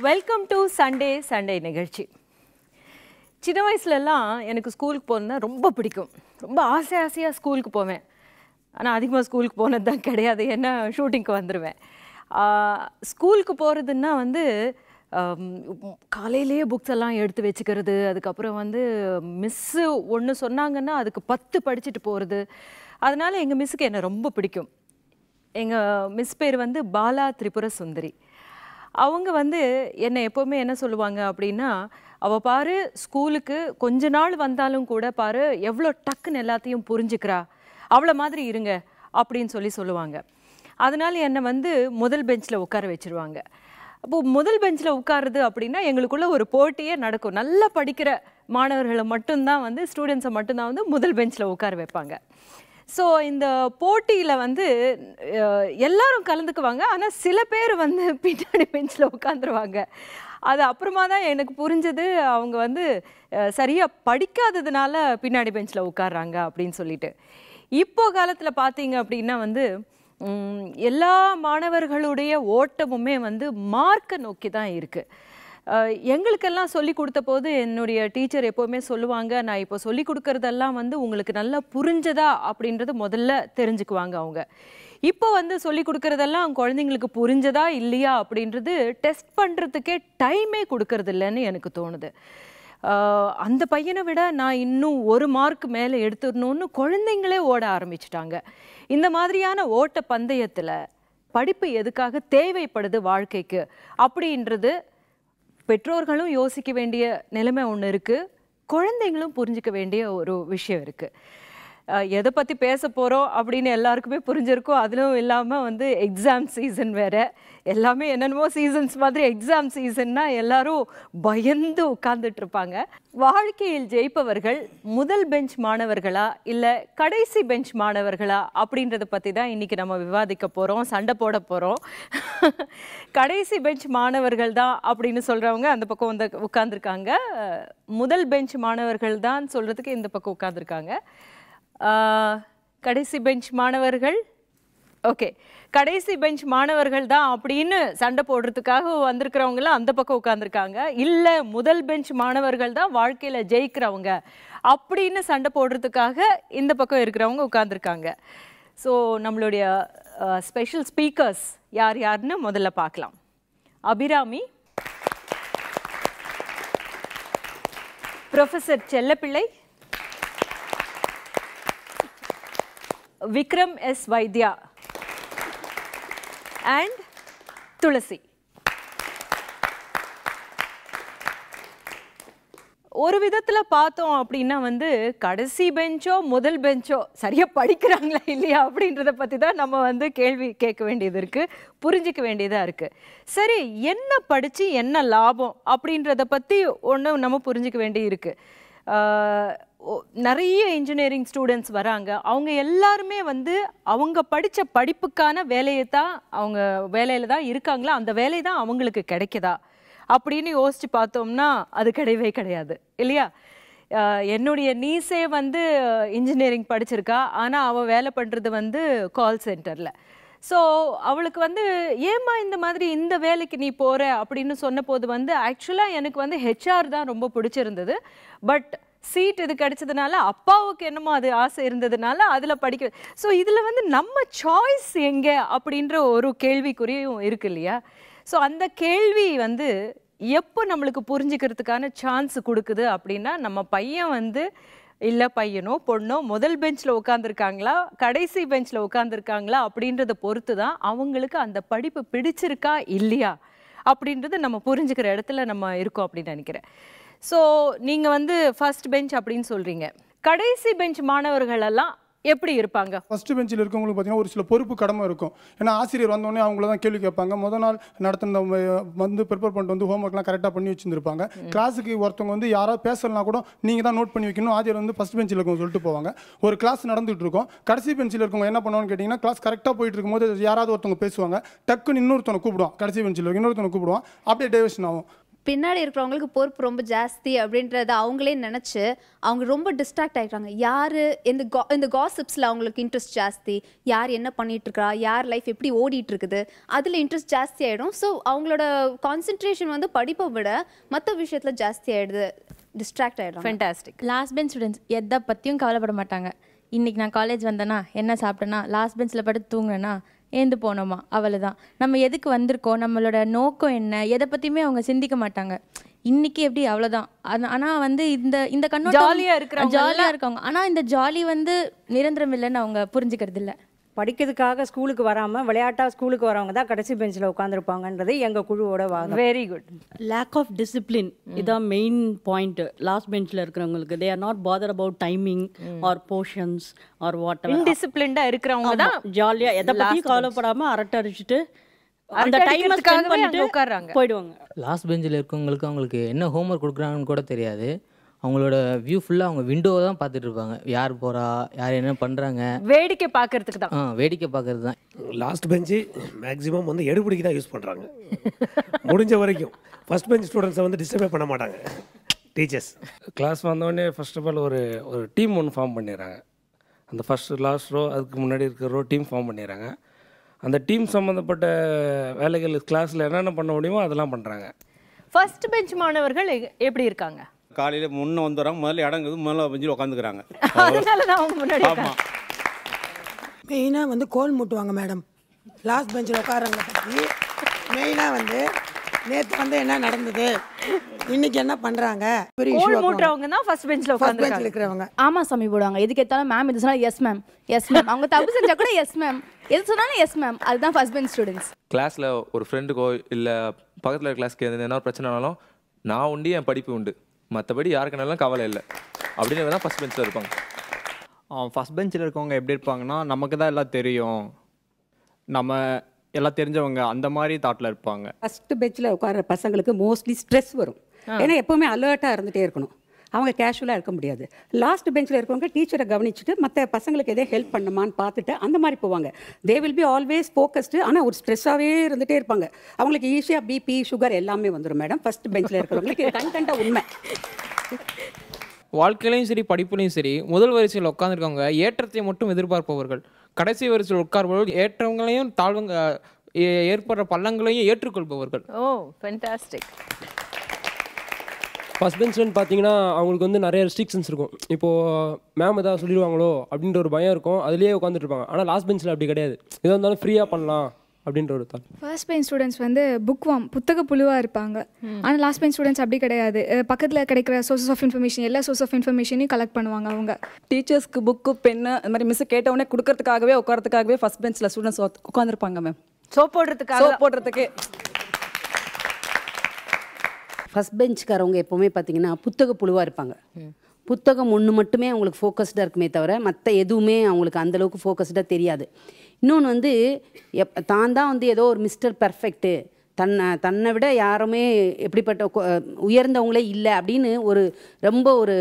Welcome to Sunday நிகழ்ச்சி. சின்ன வயசுலலாம் எனக்கு ஸ்கூலுக்கு போகிறதுனா ரொம்ப பிடிக்கும். ரொம்ப ஆசையாக ஸ்கூலுக்கு போவேன். ஆனால் அதிகமாக ஸ்கூலுக்கு போனது தான் கிடையாது. ஏன்னா ஷூட்டிங்க்கு வந்துடுவேன். ஸ்கூலுக்கு போகிறதுன்னா வந்து காலையிலேயே புக்ஸ் எல்லாம் எடுத்து வச்சுக்கிறது, அதுக்கப்புறம் வந்து மிஸ்ஸு ஒன்று சொன்னாங்கன்னா அதுக்கு 10 படிச்சுட்டு போகிறது. அதனால் எங்கள் மிஸ்ஸுக்கு என்னை ரொம்ப பிடிக்கும். எங்கள் மிஸ் பேர் வந்து பாலா திரிபுர சுந்தரி. அவங்க வந்து என்னை எப்போவுமே என்ன சொல்லுவாங்க அப்படின்னா, அவள் பாரு ஸ்கூலுக்கு கொஞ்ச நாள் வந்தாலும் கூட பாரு எவ்வளோ டக்குன்னு எல்லாத்தையும் புரிஞ்சுக்கிறா, அவளை மாதிரி இருங்க அப்படின்னு சொல்லுவாங்க. அதனால் என்னை வந்து முதல் பெஞ்சில் உட்கார வச்சுருவாங்க. அப்போது முதல் பெஞ்சில் உட்காருது அப்படின்னா எங்களுக்குள்ள ஒரு போட்டியே நடக்கும். நல்லா படிக்கிற மாணவர்களை மட்டும்தான் வந்து ஸ்டூடெண்ட்ஸை மட்டும்தான் வந்து முதல் பெஞ்சில் உட்கார வைப்பாங்க. ஸோ இந்த போட்டியில் வந்து எல்லாரும் கலந்துக்குவாங்க. ஆனால் சில பேர் வந்து பின்னாடி பெஞ்சில் உட்காந்துருவாங்க. அது அப்புறமா தான் எனக்கு புரிஞ்சது, அவங்க வந்து சரியாக படிக்காததுனால பின்னாடி பெஞ்சில் உட்கார்றாங்க அப்படின்னு சொல்லிட்டு. இப்போ காலத்தில் பார்த்தீங்க அப்படின்னா வந்து எல்லா மாணவர்களுடைய ஓட்டமுமே வந்து மார்க்கை நோக்கி தான் இருக்குது. எங்களுக்கெல்லாம் சொல்லி கொடுத்த போது என்னுடைய டீச்சர் எப்போவுமே சொல்லுவாங்க, நான் இப்போ சொல்லி கொடுக்கறதெல்லாம் வந்து உங்களுக்கு நல்லா புரிஞ்சதா அப்படின்றது முதல்ல தெரிஞ்சுக்குவாங்க அவங்க. இப்போ வந்து சொல்லி கொடுக்கறதெல்லாம் குழந்தைங்களுக்கு புரிஞ்சதா இல்லையா அப்படின்றது டெஸ்ட் பண்ணுறதுக்கே டைமே கொடுக்கறது இல்லைன்னு எனக்கு தோணுது. அந்த பையனை விட நான் இன்னும் 1 மார்க் மேலே எடுத்துடணும்னு குழந்தைங்களே ஓட ஆரம்பிச்சிட்டாங்க. இந்த மாதிரியான ஓட்ட பந்தயத்தில் படிப்பு எதுக்காக தேவைப்படுது வாழ்க்கைக்கு அப்படின்றது பெற்றோர்களும் யோசிக்க வேண்டிய நிலைமை ஒன்று இருக்குது. குழந்தைங்களும் புரிஞ்சிக்க வேண்டிய ஒரு விஷயம் இருக்குது. எதை பற்றி பேச போகிறோம் அப்படின்னு எல்லாருக்குமே புரிஞ்சிருக்கும். அதிலும் இல்லாமல் வந்து எக்ஸாம் சீசன் வேறு. எல்லாமே என்னென்னமோ சீசன்ஸ் மாதிரி எக்ஸாம் சீசன்னா எல்லாரும் பயந்து உட்கார்ந்துட்ருப்பாங்க. வாழ்க்கையில் ஜெயிப்பவர்கள் முதல் பெஞ்ச் மாணவர்களா இல்லை கடைசி பெஞ்ச் மாணவர்களா அப்படின்றத பற்றி தான் இன்றைக்கி நம்ம விவாதிக்க போகிறோம், சண்டை போட போகிறோம். கடைசி பெஞ்ச் மாணவர்கள் தான் அப்படின்னு சொல்கிறவங்க அந்த பக்கம் வந்து உட்காந்துருக்காங்க. முதல் பெஞ்ச் மாணவர்கள் தான் சொல்கிறதுக்கு இந்த பக்கம் உட்காந்துருக்காங்க. கடைசி பெஞ்ச் மாணவர்கள் ஓகே, கடைசி பெஞ்ச் மாணவர்கள் தான் அப்படின்னு சண்டை போடுறதுக்காக வந்திருக்கிறவங்களாம் அந்த பக்கம் உட்காந்துருக்காங்க. இல்லை முதல் பெஞ்ச் மாணவர்கள் தான் வாழ்க்கையில் ஜெயிக்கிறவங்க அப்படின்னு சண்டை போடுறதுக்காக இந்த பக்கம் இருக்கிறவங்க உட்காந்துருக்காங்க. ஸோ நம்மளுடைய ஸ்பெஷல் ஸ்பீக்கர்ஸ் யாருன்னு முதல்ல பார்க்கலாம். Abirami, professor Chellappillai, Vikram S Vaidya and Tulasi. ஒரு விதத்தில் பார்த்தோம் அப்படின்னா வந்து கடைசி பெஞ்சோ முதல் பெஞ்சோ சரியாக படிக்கிறாங்களா இல்லையா அப்படின்றத பற்றி தான் நம்ம வந்து கேள்வி கேட்க வேண்டியது இருக்குது, புரிஞ்சிக்க வேண்டியதாக இருக்குது. சரி, என்ன படித்து என்ன லாபம் அப்படின்றத பற்றி ஒன்று நம்ம புரிஞ்சிக்க வேண்டி இருக்குது. நிறைய இன்ஜினியரிங் ஸ்டூடெண்ட்ஸ் வராங்க. அவங்க எல்லாருமே வந்து அவங்க படித்த படிப்புக்கான வேலையை தான், அவங்க வேலையில் தான் இருக்காங்களா, அந்த வேலை தான் அவங்களுக்கு கிடைக்குதா அப்படின்னு யோசித்து பார்த்தோம்னா அது கிடையவே கிடையாது இல்லையா? என்னுடைய நீஸே வந்து இன்ஜினியரிங் படிச்சிருக்கா, ஆனால் அவள் வேலை பண்ணுறது வந்து கால் சென்டரில். ஸோ அவளுக்கு வந்து ஏம்மா இந்த மாதிரி இந்த வேலைக்கு நீ போகிற அப்படின்னு சொன்ன போது வந்து ஆக்சுவலாக எனக்கு வந்து ஹெச்ஆர் தான் ரொம்ப பிடிச்சிருந்தது. பட் சீட் இது கிடைச்சதுனால அப்பாவுக்கு என்னமோ அது ஆசை இருந்ததுனால அதில் படிக்க. ஸோ இதில் வந்து நம்ம சாய்ஸ் எங்கே அப்படின்ற ஒரு கேள்விக்குறியும் இருக்கு இல்லையா? ஸோ அந்த கேள்வி வந்து எப்போ நம்மளுக்கு புரிஞ்சுக்கிறதுக்கான சான்ஸ் கொடுக்குது அப்படின்னா, நம்ம பையன் வந்து இல்லை பையனோ பொண்ணோ முதல் பெஞ்சில் உட்காந்துருக்காங்களா கடைசி பெஞ்சில் உட்காந்துருக்காங்களா அப்படின்றத பொறுத்து தான் அவங்களுக்கு அந்த படிப்பு பிடிச்சிருக்கா இல்லையா அப்படின்றது நம்ம புரிஞ்சுக்கிற இடத்துல நம்ம இருக்கோம் அப்படின்னு நினைக்கிறேன். ஸோ நீங்கள் வந்து ஃபர்ஸ்ட் பெஞ்ச் அப்படின்னு சொல்கிறீங்க. கடைசி பெஞ்ச் மாணவர்கள் எல்லாம் எப்படி இருப்பாங்க? ஃபர்ஸ்ட் பெஞ்சில் இருக்கவங்களுக்கு பார்த்தீங்கன்னா ஒரு சில பொறுப்பு கடமை இருக்கும். ஏன்னா ஆசிரியர் வந்தோடனே அவங்கள தான் கேள்வி கேட்பாங்க. முதல் நாள் நடத்தின வந்து ப்ரிப்பேர் பண்ணிட்டு வந்து ஹோம்ஒர்க்லாம் கரெக்டாக பண்ணி வச்சுருந்துருப்பாங்க. கிளாஸுக்கு ஒருத்தவங்க வந்து யாராவது பேசலனா கூட நீங்கள் தான் நோட் பண்ணி வைக்கணும், ஆசிரியர் வந்து ஃபர்ஸ்ட் பெஞ்சில் இருக்கவங்க சொல்லிட்டு போவாங்க. ஒரு கிளாஸ் நடந்துகிட்டு இருக்கும். கடைசி பெஞ்சில் இருக்கவங்க என்ன பண்ணுவாங்கன்னு கேட்டிங்கன்னா, கிளாஸ் கரெக்டாக போயிட்டு இருக்கும்போது யாராவது ஒருத்தவங்க பேசுவாங்க, டக்குன்னு இன்னொருத்தவங்க கூப்பிடுவான். கடைசி பெஞ்சில் இன்னொருத்தவங்க கூப்பிடுவான், அப்படியே டைவர்ஷன் ஆகும். பின்னாடி இருக்கிறவங்களுக்கு பொறுப்பு ரொம்ப ஜாஸ்தி அப்படின்றத அவங்களே நினச்சி அவங்க ரொம்ப டிஸ்ட்ராக்ட் ஆகிட்டாங்க. யார் இந்த காசிப்ஸில் அவங்களுக்கு இன்ட்ரெஸ்ட் ஜாஸ்தி, யார் என்ன பண்ணிட்டு இருக்கா, யார் லைஃப் எப்படி ஓடிட்டு இருக்குது, அதில் இன்ட்ரெஸ்ட் ஜாஸ்தி ஆகிடும். ஸோ அவங்களோட கான்சென்ட்ரேஷன் வந்து படிப்பை விட மற்ற விஷயத்தில் ஜாஸ்தி ஆகிடுது, டிஸ்ட்ராக்ட் ஆகிடும். ஃபேண்டாஸ்டிக். லாஸ்ட் பெஞ்ச் ஸ்டூடெண்ட்ஸ் எதை பற்றியும் கவலைப்பட மாட்டாங்க. இன்றைக்கி நான் காலேஜ் வந்தேன்னா, என்ன சாப்பிட்டேன்னா, லாஸ்ட் பெஞ்சில் படுத்து தூங்கினேன்னா, ஏந்து போனோமா, அவ்வளோதான். நம்ம எதுக்கு வந்திருக்கோம், நம்மளோட நோக்கம் என்ன, எதை பற்றியுமே அவங்க சிந்திக்க மாட்டாங்க. இன்னைக்கு எப்படி அவ்வளோதான். ஆனால் வந்து இந்த கண்ணோட்டம் ஜாலியாக இருக்காங்க. ஆனால் இந்த ஜாலி வந்து நிரந்தரம் இல்லைன்னு அவங்க புரிஞ்சுக்கிறது இல்லை. படிக்கிறதுக்காக ஸ்கூலுக்கு வராமல் விளையாட்டாக ஸ்கூலுக்கு வரவங்க தான் கடைசி பெஞ்சில் உட்காந்துருப்பாங்கன்றது எங்கள் குழுவோட வாதம். Very good. Lack of discipline இதான் மெயின் பாயிண்ட். லாஸ்ட் பெஞ்சில் இருக்கிறவங்களுக்கு they are not bother about timing or portions or whatever. இன்டிசிப்ளின்டாக இருக்கிறவங்க தான் ஜாலியாக எதை பற்றியும் கவலைப்படாமல் அரட்டை அடிச்சுட்டு அந்த டைமை ஸ்பெண்ட் பண்ணிட்டு உட்கார்றாங்க, போயிடுவாங்க. லாஸ்ட் பெஞ்சில் இருக்கவங்களுக்கு அவங்களுக்கு என்ன ஹோம்ஒர்க் கொடுக்குறாங்கன்னு கூட தெரியாது. அவங்களோட வியூ ஃபுல்லாக அவங்க விண்டோவை தான் பார்த்துட்டு இருப்பாங்க. யார் போகிறா, யார் என்ன பண்ணுறாங்க, வேடிக்கை பார்க்கறதுக்கு தான். வேடிக்கை பார்க்கறது தான். லாஸ்ட் பெஞ்சு மேக்ஸிமம் வந்து எடுபிடிக்கு தான் யூஸ் பண்ணுறாங்க முடிஞ்ச வரைக்கும். ஃபஸ்ட் பெஞ்ச் ஸ்டூடெண்ட்ஸை வந்து டிஸ்டர்பே பண்ண மாட்டாங்க டீச்சர்ஸ். கிளாஸ் வந்தோடனே ஃபர்ஸ்ட் ஆஃப் ஆல் ஒரு டீம் ஒன்று ஃபார்ம் பண்ணிடுறாங்க. அந்த ஃபஸ்ட்டு லாஸ்ட் ரோ அதுக்கு முன்னாடி இருக்கிற ரோ டீம் ஃபார்ம் பண்ணிடுறாங்க. அந்த டீம் சம்மந்தப்பட்ட வேலைகள் கிளாஸில் என்னென்ன பண்ண முடியுமோ அதெல்லாம் பண்ணுறாங்க. ஃபர்ஸ்ட் பெஞ்ச் மாணவர்கள் எப்படி இருக்காங்க? காலையில் முன்னே வந்துடுறாங்க, முதல்ல இடங்குது, முதல்ல பெஞ்சில் உட்காந்துக்கிறாங்க. அதனால தான் அவங்க முன்னாடி. ஆமாம், மெயினாக வந்து கோல் மூட்டுவாங்க மேடம். லாஸ்ட் பெஞ்சில் உட்காரவங்க பற்றி மெயினாக வந்து நேற்று வந்து என்ன நடந்தது, இன்னைக்கு என்ன பண்ணுறாங்க, கோல் மூட்டுறவங்க தான் ஃபர்ஸ்ட் பெஞ்சில் இருக்கிறவங்க. ஆமாம் சாமி போடுவாங்க. எதுக்கு எடுத்தாலும் மேம் இது சொன்னால் எஸ் மேம், எஸ் மேம். அவங்க தப்பு செஞ்சால் கூட எஸ் மேம், எது சொன்னாலும் எஸ் மேம். அதுதான் ஃபர்ஸ்ட் பெஞ்ச் ஸ்டூடெண்ட்ஸ். கிளாஸில் ஒரு ஃப்ரெண்டுக்கோ இல்லை பக்கத்தில் இருக்கிற கிளாஸ்க்கு என்ன ஒரு பிரச்சனைனாலும் நான் உண்டு, என் படிப்பு உண்டு, மற்றபடி யாருக்குனாலும் கவலை இல்லை அப்படின்னு தான் ஃபஸ்ட் பெஞ்சில் இருப்பாங்க. ஃபஸ்ட் பெஞ்சில் இருக்கவங்க எப்படி இருப்பாங்கன்னா, நமக்கு தான் எல்லாம் தெரியும், நம்ம எல்லாம் தெரிஞ்சவங்க, அந்த மாதிரி தாட்டில் இருப்பாங்க. ஃபஸ்ட்டு பெஞ்சில் உட்கார பசங்களுக்கு மோஸ்ட்லி ஸ்ட்ரெஸ் வரும். ஏன்னா எப்போவுமே அலர்ட்டாக இருந்துகிட்டே இருக்கணும், அவங்க கேஷுவலாக இருக்க முடியாது. லாஸ்ட் பெஞ்சில் இருக்கவங்க டீச்சரை கவனிச்சுட்டு மற்ற பசங்களுக்கு எதே ஹெல்ப் பண்ணுமான்னு பார்த்துட்டு அந்த மாதிரி போவாங்க. They will be always focused. ஆனால் ஒரு ஸ்ட்ரெஸ்ஸாகவே இருந்துகிட்டே இருப்பாங்க. அவங்களுக்கு ஈஸியாக பிபி சுகர் எல்லாமே வந்துடும் மேடம் ஃபஸ்ட் பெஞ்சில் இருக்கிறவங்களுக்கு. கண்டென்ட்டாக உண்மை. வாழ்க்கையிலையும் சரி படிப்புலையும் சரி முதல் வரிசையில் உட்காந்துருக்கவங்க ஏற்றத்தை மட்டும் எதிர்பார்ப்பவர்கள். கடைசி வரிசையில் உட்கார்பவர்கள் ஏற்றவங்களையும் ஏற்படுற பள்ளங்களையும் ஏற்றுக்கொள்பவர்கள். ஓ ஃபேண்டாஸ்டிக். ஃபஸ்ட் பெஞ்ச்லன்னு பார்த்தீங்கன்னா அவங்களுக்கு வந்து நிறைய ரெஸ்ட்ரிக்ஷன்ஸ் இருக்கும். இப்போது மேம் எதாவது சொல்லிடுவாங்களோ அப்படின்ற ஒரு பயம் இருக்கும், அதுலேயே உட்காந்துட்டு இருப்பாங்க. ஆனால் லாஸ்ட் பெஞ்சில் அப்படி கிடையாது, எதாக இருந்தாலும் ஃப்ரீயாக பண்ணலாம் அப்படின்ற ஒரு தாட். ஃபர்ஸ்ட் பெஞ்ச் ஸ்டூடெண்ட்ஸ் வந்து புக் வாம் புத்தக புழுவாக இருப்பாங்க. ஆனால் லாஸ்ட் பெஞ்ச் ஸ்டூடெண்ட்ஸ் அப்படி கிடையாது. பக்கத்தில் கிடைக்கிற சோர்சஸ் ஆஃப் இன்ஃபர்மேஷன், எல்லா சோர்ஸ் ஆஃப் இன்ஃபர்மேஷனையும் கலெக்ட் பண்ணுவாங்க. அவங்க டீச்சர்ஸ்க்கு புக்கு பென்னு அந்த மாதிரி மிஸ் கேட்டவுடனே கொடுக்கறதுக்காகவே உட்காரத்துக்காகவே ஃபஸ்ட் பெஞ்சில் ஸ்டூடெண்ட்ஸ் உட்காந்துருப்பாங்க மேம். சோப் போடுறதுக்கு. ஃபஸ்ட் பெஞ்சுக்காரவங்க எப்போவுமே பார்த்தீங்கன்னா புத்தக புழுவாக இருப்பாங்க. புத்தகம் ஒன்று மட்டுமே அவங்களுக்கு ஃபோக்கஸ்டாக இருக்குமே தவிர மற்ற எதுவுமே அவங்களுக்கு அந்தளவுக்கு ஃபோக்கஸ்டாக தெரியாது. இன்னொன்று வந்து தான் தான் வந்து ஏதோ ஒரு மிஸ்டர் பர்ஃபெக்ட்டு, தன்னை விட யாருமே எப்படிப்பட்ட உயர்ந்தவங்களே இல்லை அப்படின்னு ஒரு ரொம்ப ஒரு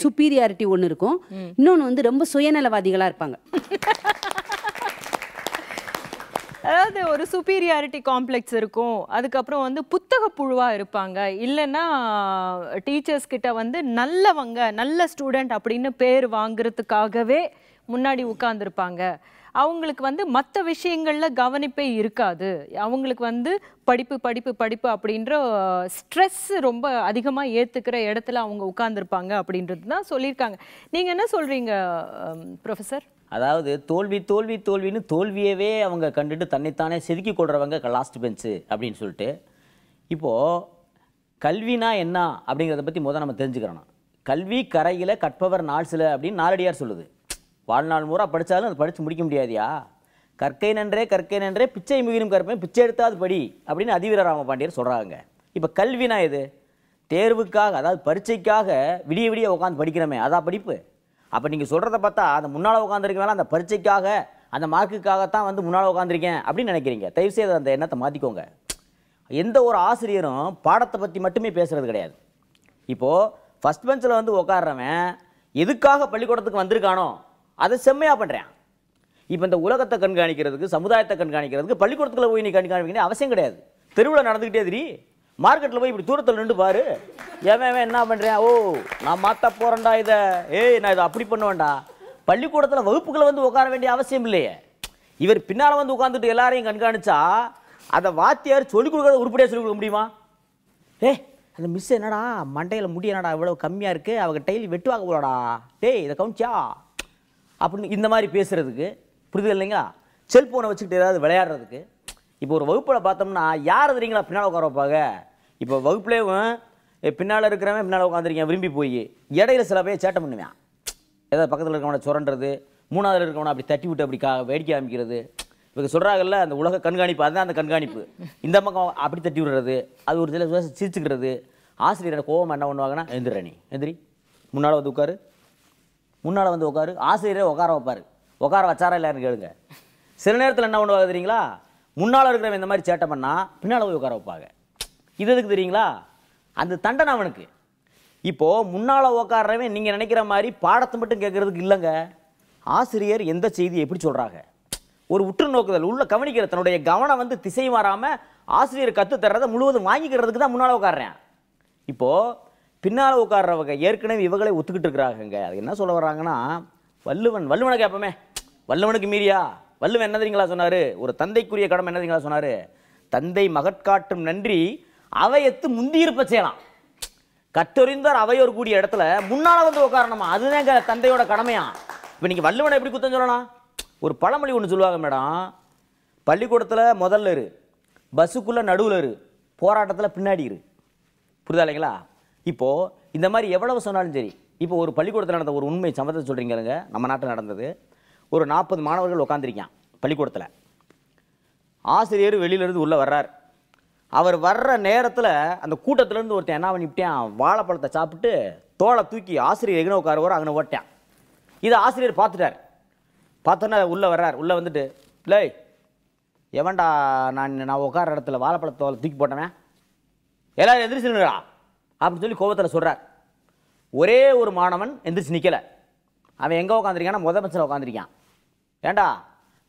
சுப்பீரியாரிட்டி ஒன்று இருக்கும். இன்னொன்று வந்து ரொம்ப சுயநலவாதிகளாக இருப்பாங்க. அதாவது ஒரு சுப்பீரியாரிட்டி காம்ப்ளெக்ஸ் இருக்கும். அதுக்கப்புறம் வந்து புத்தக புழுவாக இருப்பாங்க. இல்லைன்னா டீச்சர்ஸ் கிட்ட வந்து நல்லவங்க, நல்ல ஸ்டூடெண்ட் அப்படின்னு பேர் வாங்குறதுக்காகவே முன்னாடி உட்கார்ந்துருப்பாங்க. அவங்களுக்கு வந்து மற்ற விஷயங்களில் கவனிப்பே இருக்காது. அவங்களுக்கு வந்து படிப்பு படிப்பு படிப்பு அப்படின்ற ஸ்ட்ரெஸ் ரொம்ப அதிகமாக ஏற்றுக்கிற இடத்துல அவங்க உட்கார்ந்துருப்பாங்க அப்படின்றது தான் சொல்லியிருக்காங்க. நீங்கள் என்ன சொல்கிறீங்க ப்ரொஃபஸர்? அதாவது தோல்வி தோல்வி தோல்வின்னு தோல்வியவே அவங்க கண்டுட்டு தன்னைத்தானே செதுக்கி கொள்றவங்க லாஸ்ட் பெஞ்சு அப்படின்னு சொல்லிட்டு. இப்போது கல்வினா என்ன அப்படிங்கிறத பற்றி முதல் நம்ம தெரிஞ்சுக்கிறோம். கல்வி கரையில் கற்பவர் நாள் சில அப்படின்னு நாலடியார் சொல்லுது. வாழ்நாள் பூரா படித்தாலும் அது படித்து முடிக்க முடியாதியா, கற்கை நன்றே பிச்சை மிகினும் கற்பேன், பிச்சை எடுத்தாது படி அப்படின்னு அதிவீர ராமபாண்டியர் சொல்கிறாங்க. இப்போ கல்வினா எது? தேர்வுக்காக, அதாவது பரீட்சைக்காக விடிய விடிய உட்காந்து படிக்கிறோமே, அதான் படிப்பு. அப்போ நீங்கள் சொல்கிறத பார்த்தா அந்த முன்னால் உட்காந்துருக்கனால அந்த பரீட்சைக்காக அந்த மார்க்குக்காகத்தான் வந்து முன்னால் உட்காந்துருக்கேன் அப்படின்னு நினைக்கிறீங்க. தயவுசெய்து அந்த எண்ணத்தை மாற்றிக்கோங்க. எந்த ஒரு ஆசிரியரும் பாடத்தை பற்றி மட்டுமே பேசுகிறது கிடையாது. இப்போது ஃபஸ்ட் பெஞ்சில் வந்து உட்காடுறவன் எதுக்காக பள்ளிக்கூடத்துக்கு வந்திருக்கானோ அதை செம்மையாக பண்ணுறேன். இப்போ இந்த உலகத்தை கண்காணிக்கிறதுக்கு, சமுதாயத்தை கண்காணிக்கிறதுக்கு பள்ளிக்கூடத்துக்குள்ளே போய் நீ கண்காணிக்க அவசியம் கிடையாது. தெருவில் நடந்துக்கிட்டே திரி, மார்க்கெட்டில் போய் இப்படி தூரத்தில் நின்று பாரு, எவன் என்ன பண்ணுறேன், ஓ நான் மாற்ற போகிறேன்டா இதை, ஏய் நான் இதை அப்படி பண்ணுவேன்டா. பள்ளிக்கூடத்தில் வகுப்புகளை வந்து உட்கார வேண்டிய அவசியம் இல்லையே. இவர் பின்னால் வந்து உட்காந்துட்டு எல்லாரையும் கண்காணிச்சா அதை வாத்தியார் சொல்லிக் கொடுக்குறத உருப்படியாக சொல்லிக் கொடுக்க முடியுமா? அந்த மிஸ் என்னடா மண்டையில் முடி என்னடா இவ்வளோ கம்மியாக இருக்குது, அவங்க டெய்லி வெட்டுவாங்க போலடா, டேய் இதை கவுனிச்சா அப்படின்னு இந்த மாதிரி பேசுகிறதுக்கு புரிதல் இல்லைங்களா? செல்ஃபோனை வச்சுக்கிட்டு ஏதாவது விளையாடுறதுக்கு. இப்போ ஒரு வகுப்பில் பார்த்தோம்னா யார் தெரியுங்களா பின்னால் உட்கார வைப்பாங்க? இப்போ வகுப்புலேயும் பின்னால் இருக்கிறவன் பின்னால் உட்காந்துருக்கேன் விரும்பி போய் இடையில சில பேர் சேட்டை பண்ணுவேன். ஏதாவது பக்கத்தில் இருக்கவனை சுரண்டுறது, மூணாவதுல இருக்கவனை அப்படி தட்டி விட்டு அப்படி வேடிக்கை காமிக்கிறது. இவங்க சொல்கிறாங்கல்ல அந்த உலக கண்காணிப்பு, அதுதான் அந்த கண்காணிப்பு. இந்த பக்கம் அப்படி தட்டி விடுறது, அது ஒரு சில சிரிச்சுக்கிறது. ஆசிரியரோட கோவம் என்ன பண்ணுவாங்கன்னா, எந்திர நீ எந்திரி, முன்னால் வந்து உட்காரு, முன்னால் வந்து உட்காரு. ஆசிரியரே உட்கார வைப்பார். உட்கார வச்சாரா இல்லைன்னு கேளுங்க. சில நேரத்தில் என்ன பண்ணுவாங்க தெரியுங்களா, முன்னால் இருக்கிறவன் இந்த மாதிரி சேட்டை பண்ணால் பின்னால் போய் உட்கார வைப்பாங்க. இது எதுக்கு தெரியுங்களா? அந்த தண்டனை அவனுக்கு. இப்போது முன்னால் உட்காடுறவன் நீங்கள் நினைக்கிற மாதிரி பாடத்தை மட்டும் கேட்குறதுக்கு இல்லைங்க. ஆசிரியர் எந்த செய்தியை எப்படி சொல்கிறாங்க, ஒரு உற்று நோக்குதல் உள்ள கவனிக்கிற, தன்னுடைய கவனம் வந்து திசை மாறாமல் ஆசிரியர் கற்றுத்தர்றதை முழுவதும் வாங்கிக்கிறதுக்கு தான் முன்னால் உட்காடுறேன். இப்போது பின்னால் உட்காடுறவங்க ஏற்கனவே இவங்களே ஒத்துக்கிட்டு இருக்கிறாங்க. அது என்ன சொல்ல வர்றாங்கன்னா, வள்ளுவனை கேட்போமே, வள்ளுவனுக்கு மீறியா? வள்ளுவன் என்ன தெரியுங்களா சொன்னார்? ஒரு தந்தைக்குரிய கடமை என்ன தெரியுங்களா சொன்னார்? தந்தை மகட்காட்டும் நன்றி அவையத்து முந்தியிருப்ப செய்யலாம். கற்றறிந்தார் அவையோர் கூடிய இடத்துல முன்னால் வந்து உட்காரணுமா, அதுதாங்க தந்தையோட கடமையா. இப்போ நீங்கள் வள்ளுவனை எப்படி குத்தம் சொல்லலாம்? ஒரு பழமொழி ஒன்று சொல்லுவாங்க மேடம், பள்ளிக்கூடத்தில் முதல்ல இரு, பஸ்ஸுக்குள்ளே நடுவில் இரு, போராட்டத்தில் பின்னாடி இரு. புரிதா இல்லைங்களா? இப்போது இந்த மாதிரி எவ்வளவு சொன்னாலும் சரி. இப்போ ஒரு பள்ளிக்கூடத்தில் நடந்த ஒரு உண்மை சம்பவத்தை சொல்கிறீங்க. நம்ம நாட்டில் நடந்தது. ஒரு 40 மாணவர்கள் உட்காந்துருக்கான் பள்ளிக்கூடத்தில். ஆசிரியர் வெளியிலேருந்து உள்ளே வர்றார். அவர் வர்ற நேரத்தில் அந்த கூட்டத்திலேருந்து ஒருத்தன் என்ன பண்ணிவிட்டான், வாழைப்பழத்தை சாப்பிட்டு தோலை தூக்கி ஆசிரியர் எங்கே உட்காருவாரோ அங்கே ஓட்டான். இதை ஆசிரியர் பார்த்துட்டார். பார்த்தோன்னா உள்ளே வர்றார். உள்ளே வந்துட்டு, இல்லை எவன்டா நான் உட்கார இடத்துல வாழைப்பழத்தை தோலை தூக்கி போட்டவன், எல்லாரும் எந்திரிச்சுடா அப்படின்னு சொல்லி கோபத்தில் சொல்கிறார். ஒரே ஒரு மாணவன் எந்திரிச்சு நிற்கலை. அவன் எங்கே உட்காந்துருக்கான்னா முதல் பெஞ்சில் உட்காந்துருக்கான். ஏண்டா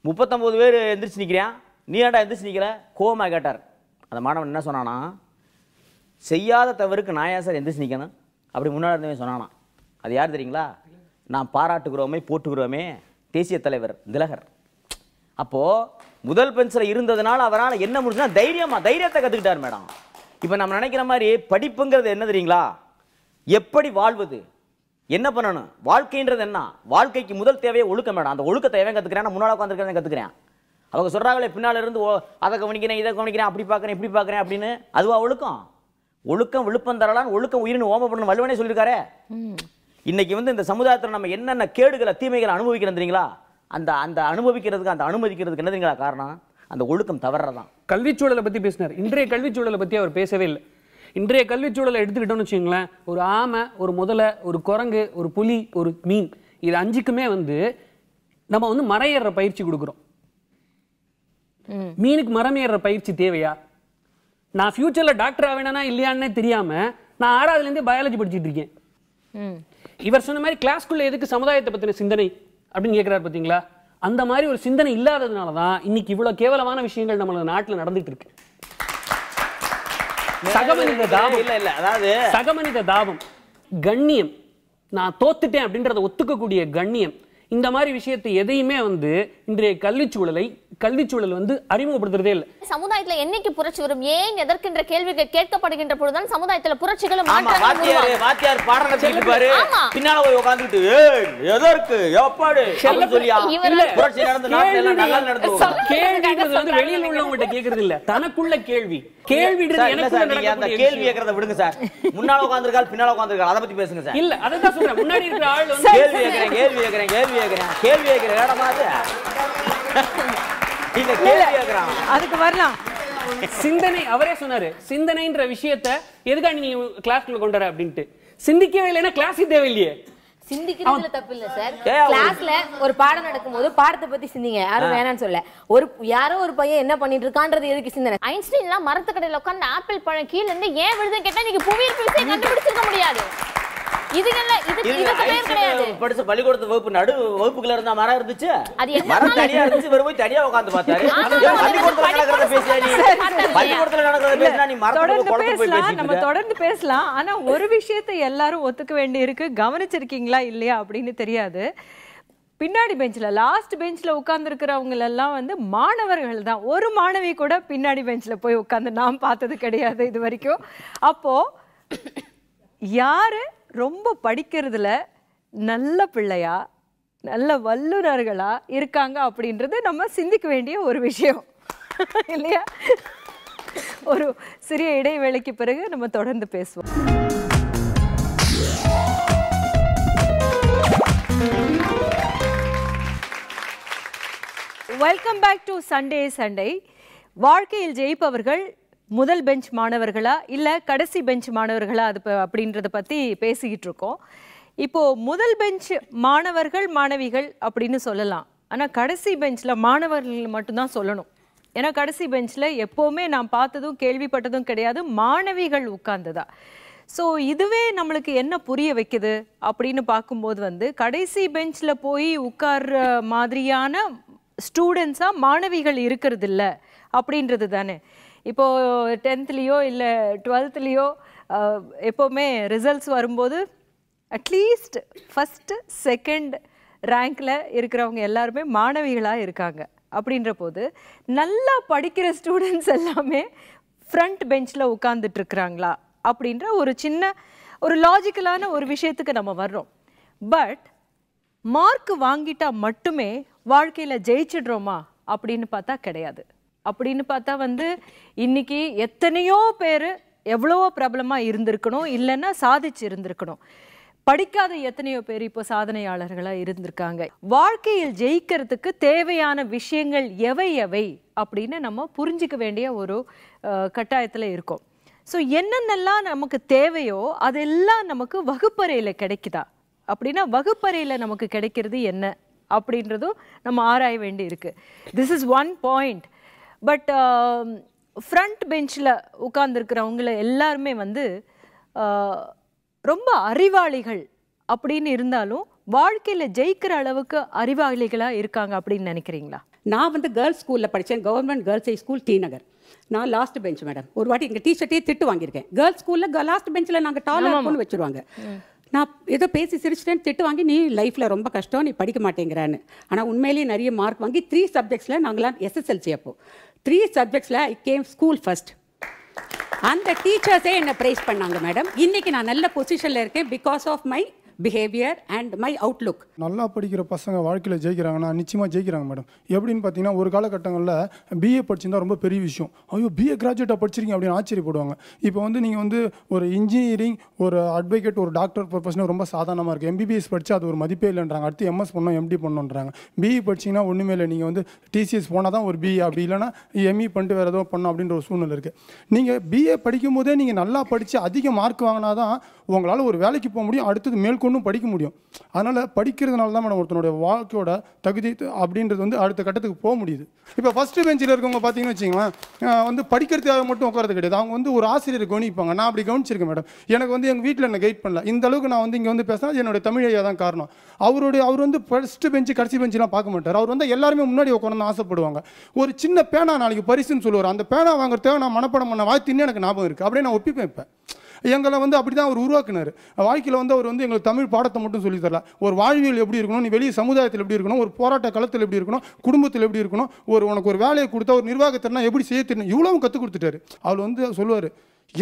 39 பேர் எந்திரிச்சு நிற்கிறான், நீ ஏன்டா எந்திரிச்சு நிற்கல? கோபமாக கேட்டார். அந்த மாணவன் என்ன சொன்னானா, செய்யாத தவறுக்கு நான் ஏன் சார் எந்திரிச்சு நிற்கணும் அப்படி முன்னாடி இருந்தவன் சொன்னானா. அது யார் தெரியுங்களா? நான் பாராட்டுகிறோமே போட்டுக்கிறோமே தேசிய தலைவர் திலகர். அப்போது முதல் பெஞ்சில் இருந்ததுனால அவரால் என்ன முடிஞ்சுன்னா தைரியத்தை கற்றுக்கிட்டார் மேடம். இப்போ நம்ம நினைக்கிற மாதிரி படிப்புங்கிறது என்ன தெரியுங்களா, எப்படி வாழ்வது, என்ன பண்ணணும், வாழ்க்கைன்றது என்ன, வாழ்க்கைக்கு முதல் தேவையை ஒழுக்கம் மேடம். அந்த ஒழுக்கத்தை எவன் கற்றுக்கிறேன், முன்னால் உட்காந்துருக்கிறேன் கற்றுக்கிறேன். அவங்க சொல்கிறாங்களே பின்னால் இருந்து அதை கவனிக்கிறேன் இதை கவனிக்கிறேன் அப்படி பார்க்குறேன் இப்படி பார்க்குறேன் அப்படின்னு, அதுவா ஒழுக்கம்? ஒழுக்கம் விழுப்பம் தரலான்னு ஒழுக்கம் உயிரினு ஓம பண்ணணும் வள்ளுவனே சொல்லியிருக்காரு. இன்னைக்கு வந்து இந்த சமுதாயத்தில் நம்ம என்னென்ன கேடுகளை தீமைகளை அனுபவிக்கிறோம் தெரியுங்களா, அந்த அனுபவிக்கிறதுக்கு அந்த அனுமதிக்கிறதுக்கு என்ன தெரியுங்களா காரணம்? அந்த ஒழுக்கம் தவறதான். கல்விச்சூழலை பற்றி பேசினார். இன்றைய கல்விச்சூழலை பற்றி அவர் பேசவே இல்லை. இன்றைய கல்விச்சூழலை எடுத்துக்கிட்டோம்னு வச்சுங்களேன், ஒரு ஆமை, ஒரு முதலை, ஒரு குரங்கு, ஒரு புலி, ஒரு மீன், இது 5க்குமே வந்து நம்ம வந்து மரம் ஏறுற பயிற்சி கொடுக்குறோம். மீனுக்கு மரம் ஏறுற பயிற்சி தேவையா? நான் ஃபியூச்சரில் டாக்டர் ஆவேனா இல்லையான்னே தெரியாமல் நான் 6வதுலேருந்தே பயாலஜி படிச்சுட்டு இருக்கேன். இவர் சொன்ன மாதிரி கிளாஸ்க்குள்ளே எதுக்கு சமுதாயத்தை பற்றின சிந்தனை அப்படின்னு கேட்குறாரு பார்த்தீங்களா? அந்த மாதிரி ஒரு சிந்தனை இல்லாததுனால தான் இன்னைக்கு இவ்வளோ கேவலமான விஷயங்கள் நம்ம நாட்டில் நடந்துட்டு இருக்கு. சகமனித தாபம் இல்ல அதாவது சகமனித தாபம், கண்ணியம், நான் தோத்துட்டேன் அப்படின்றத ஒத்துக்கக்கூடிய கண்ணியம், இந்த மாதிரி விஷயத்தை எதையுமே வந்து இன்றைய கல்விச்சூழல் வந்து அறிமுகப்படுத்துறதே இல்லை. சமுதாயத்துல என்னைக்கு புரட்சி வரும், ஏன் எதற்கின்ற கேள்விகள் கேட்கப்படுகின்ற பொழுதுதான் சமுதாயத்துல புரட்சிகளும் வாத்தியார் பாடம் நடத்திட்டு பாரு, பின்னால போய் உட்கார்ந்துட்டு எதற்கு எப்பாடு சொல்லியா புரட்சி நடந்த நாட்டுல எல்லாம் நல்லா நடந்துச்சு. கேள்வின்றது வந்து வெளியில உள்ளவங்ககிட்ட கேக்குறது இல்ல, தனக்குள்ள கேள்வி. கேள்வின்றது எனக்குள்ள நடக்கக்கூடிய கேள்வி கேக்குறத விடுங்க சார். முன்னால உட்கார்ந்திருக்கால் பின்னால உட்கார்ந்திருக்கால் அத பத்தி பேசுங்க சார். இல்ல அத தான் சொல்றேன். முன்னாடி இருக்கிற ஆள் வந்து கேள்வி கேக்குற இடமா அது. இந்த கேள்வி கேக்குறான், அதுக்கு வரலாம். சிந்தனை அவரே சொன்னாரு, சிந்தனைன்ற விஷயத்தை எதுக்காக நீ கிளாஸ்க்குள்ள கொண்டு வர அப்படின்ட்டு. சிந்திக்கவே இல்லைன்னா கிளாஸே தேவையில்லையே. சிந்திக்கிறதுல தப்பு இல்ல சார். கிளாஸ்ல ஒரு பாடம் நடக்கும்போது பாடத்தை பத்தி சிந்திங்க, யாரும் வேணாம்னு சொல்ல. யாரோ ஒரு பையன் என்ன பண்ணிட்டு இருக்கான்றது எதுக்கு சிந்தனை? ஐன்ஸ்டீன்லாம் மரத்துக்கடையில உட்கார்ந்து ஆப்பிள் பழம் கீழ இருந்து ஏன் விழுதுன்னு கேட்டா நீங்க புவியீர்ப்பு விசையை கண்டுபிடிச்சிருக்க முடியாது. படிச்ச பள்ளிக்கூடத்து வகுப்பு நடு வகுப்புக்குள்ள இருந்தா மரம் இருந்துச்சு, மரம் தனியா இருந்துச்சு, இவர் போய் தனியா உட்கார்ந்து பார்த்தாரு. பள்ளிக்கூடத்துல நடக்கிறத பேசியா நீ? பள்ளிக்கூடத்துல நடக்கிறத பேசினா நீ மரத்துக்கு குளத்துக்கு போய் பேசிட்டு நம்ம தொடர்ந்து பேசலாம். ஆனா ஒரு விஷயத்தை எல்லாரும் ஒத்துக்க வேண்டி இருக்கு, கவனிச்சிருக்கீங்களா இல்லையா அப்படின்னு தெரியாது. பின்னாடி பெஞ்சில் லாஸ்ட் பெஞ்சில் உட்கார்ந்துருக்கிறவங்க எல்லாம் வந்து மாணவர்கள் தான். ஒரு மாணவி கூட பின்னாடி பெஞ்சில் போய் உட்காந்து நான் பார்த்தது கிடையாது இது வரைக்கும். அப்போ யாரு ரொம்ப படிக்கிறதுல நல்ல பிள்ளையா நல்ல வல்லுநர்களா இருக்காங்க அப்படின்றது நம்ம சிந்திக்க வேண்டிய ஒரு விஷயம் இல்லையா? ஒரு சிறிய இடைவேளைக்கு பிறகு நம்ம தொடர்ந்து பேசுவோம். Welcome back to Sunday. வாழ்க்கையில் ஜெயிப்பவர்கள் முதல் பெஞ்ச் மாணவர்களா இல்லை கடைசி பெஞ்ச் மாணவர்களா அது அப்படின்றத பற்றி பேசிக்கிட்டு இருக்கோம். இப்போது முதல் பெஞ்ச் மாணவர்கள் மாணவிகள் அப்படின்னு சொல்லலாம். ஆனால் கடைசி பெஞ்சில் மாணவர்கள் மட்டும்தான் சொல்லணும். ஏன்னா கடைசி பெஞ்சில் எப்போவுமே நான் பார்த்ததும் கேள்விப்பட்டதும் கிடையாது மாணவிகள் உட்கார்ந்ததா. ஸோ இதுவே நம்மளுக்கு என்ன புரிய வைக்குது அப்படின்னு பார்க்கும்போது வந்து கடைசி பெஞ்சில் போய் உட்கார்ற மாதிரியான ஸ்டூடெண்ட்ஸாக மாணவிகள் இருக்கிறது இல்லை அப்படின்றது தானே. இப்போது 10th இல்லை 12th எப்போவுமே ரிசல்ட்ஸ் வரும்போது அட்லீஸ்ட் ஃபஸ்ட்டு செகண்ட் ரேங்கில் இருக்கிறவங்க எல்லாருமே மாணவிகளாக இருக்காங்க. அப்படின்ற போது நல்லா படிக்கிற ஸ்டூடெண்ட்ஸ் எல்லாமே ஃப்ரண்ட் பெஞ்சில் உட்கார்ந்துட்டுருக்குறாங்களா அப்படின்ற ஒரு லாஜிக்கலான ஒரு விஷயத்துக்கு நம்ம வர்றோம். பட் மார்க் வாங்கிட்டா மட்டுமே வாழ்க்கையில் ஜெயிச்சிடுறோமா அப்படின்னு பார்த்தா கிடையாது. அப்படின்னு பார்த்தா வந்து இன்னைக்கு எத்தனையோ பேர் எவ்வளவோ பிரபலமாக இருந்திருக்கணும், இல்லைன்னா சாதிச்சு இருந்திருக்கணும். படிக்காத எத்தனையோ பேர் இப்போ சாதனையாளர்களாக இருந்திருக்காங்க. வாழ்க்கையில் ஜெயிக்கிறதுக்கு தேவையான விஷயங்கள் எவை எவை அப்படின்னு நம்ம புரிஞ்சிக்க வேண்டிய ஒரு கட்டாயத்தில் இருக்கோம். ஸோ என்னென்னலாம் நமக்கு தேவையோ அதெல்லாம் நமக்கு வகுப்பறையில் கிடைக்குதா அப்படின்னா வகுப்பறையில் நமக்கு கிடைக்கிறது என்ன அப்படின்றதும் நம்ம ஆராய வேண்டி இருக்கு. This is one point. But front பெஞ்சில் உட்கார்ந்துருக்கிறவங்கள எல்லாருமே வந்து ரொம்ப அறிவாளிகள் அப்படின்னு இருந்தாலும் வாழ்க்கையில் ஜெயிக்கிற அளவுக்கு அறிவாளிகளாக இருக்காங்க அப்படின்னு நினைக்கிறீங்களா? நான் வந்து கேர்ள்ஸ் ஸ்கூலில் படித்தேன், government girls high school T Nagar. நான் லாஸ்ட் பெஞ்ச் மேடம். ஒரு வாட்டி எங்கள் டீச்சர்ட்டே திட்டு வாங்கியிருக்கேன். கேர்ள்ஸ் ஸ்கூலில் லாஸ்ட் பெஞ்சில் நாங்கள் டாலர்னு வச்சுருவாங்க. நான் ஏதோ பேசி சிரிச்சிட்டேன்னு திட்டு வாங்கி நீ லைஃப்பில் ரொம்ப கஷ்டம், நீ படிக்க மாட்டேங்கிறான்னு. ஆனால் உண்மையிலேயே நிறைய மார்க் வாங்கி 3 சப்ஜெக்ட்ஸில் நாங்களாம் SSLC அப்போது 3 சப்ஜெக்ட்ஸில் ஐ கேம் ஸ்கூல் ஃபர்ஸ்ட். அந்த டீச்சர்ஸே என்னை ப்ரைஸ் பண்ணாங்க மேடம். இன்றைக்கி நான் நல்ல பொசிஷனில் இருக்கேன் because of my behaviour and my outlook. நல்லா படிக்கிற பசங்க வாழ்க்கையில் ஜெயிக்கிறாங்கன்னா நிச்சயமாக ஜெயிக்கிறாங்க மேடம். எப்படின்னு பார்த்தீங்கன்னா ஒரு காலகட்டங்களில் பிஏ படிச்சிருந்தா ரொம்ப பெரிய விஷயம். ஐயோ பிஏ கிராஜுவேட்டாக படிச்சிருக்கீங்க அப்படின்னு ஆச்சரியப்படுவாங்க. இப்போ வந்து நீங்கள் வந்து ஒரு இன்ஜினியரிங், ஒரு அட்வொகேட், ஒரு டாக்டர் ப்ரொஃபஷனல் ரொம்ப சாதாரணமாக இருக்குது. MBBS படித்தா அது ஒரு மதிப்பே இல்லைன்றாங்க. அடுத்து MS பண்ணோம், MD பண்ணோன்றாங்க. பிஇ படிச்சிங்கன்னா ஒன்றுமே இல்லை, நீங்கள் வந்து TCS போனால் தான் ஒரு பிஏ, அப்படி இல்லைனா ME பண்ணிட்டு வேறு ஏதோ பண்ணோம் அப்படின்ற ஒரு சூழ்நிலை இருக்குது. நீங்கள் பிஏ படிக்கும் போதே நீங்கள் நல்லா படித்து அதிக மார்க் வாங்கினா தான் உங்களால் ஒரு வேலைக்கு போக முடியும், அடுத்தது மேற்கொண்டும் படிக்க முடியும். அதனால் படிக்கிறதுனால தான் மேடம் ஒருத்தனுடைய வாழ்க்கையோட தகுதி அப்படின்றது வந்து அடுத்த கட்டத்துக்கு போக முடியுது. இப்போ ஃபஸ்ட்டு பெஞ்சில் இருக்கவங்க பார்த்தீங்கன்னு வச்சிங்களேன், வந்து படிக்கிறதுக்காக மட்டும் உட்காரது கிடையாது. அவங்க வந்து ஒரு ஆசிரியரை கவனிப்பாங்க. நான் அப்படி கவனிச்சிருக்கேன் மேடம். எனக்கு வந்து எங்கள் வீட்டில் என்ன கைட் பண்ணல. இந்த அளவுக்கு நான் வந்து இங்கே வந்து பேசினா என்னுடைய தமிழ் ஐயா தான் காரணம். அவர் வந்து ஃபஸ்ட்டு பெஞ்சு கடைசி பெஞ்செலாம் பார்க்க மாட்டார். அவர் வந்து எல்லாருமே முன்னாடி உட்காந்து ஆசைப்படுவாங்க. ஒரு சின்ன பேனா நாளைக்கு பரிசுன்னு சொல்லுவார். அந்த பேனா வாங்குறதுக்காக நான் மனப்படம் பண்ண வாழ்த்தின்னு எனக்கு ஞாபகம் இருக்குது. அப்படியே நான் ஒப்பிப்பேன். இப்போ எங்களை வந்து அப்படி தான் அவர் உருவாக்குனார். வாழ்க்கையில் வந்து அவர் வந்து எங்களுக்கு தமிழ் பாடத்தை மட்டும் சொல்லி தரல. ஒரு வாழ்வியல் எப்படி இருக்கணும், நீ வெளியே சமுதாயத்தில் எப்படி இருக்கணும், ஒரு போராட்ட களத்தில் எப்படி இருக்கணும், குடும்பத்தில் எப்படி இருக்கணும், உனக்கு ஒரு வேலையை கொடுத்தா ஒரு நிர்வாகத்தினா எப்படி செய்ய தெரியணும், இவ்வளவும் கற்றுக் கொடுத்துட்டாரு. அவர் வந்து சொல்லுவார்,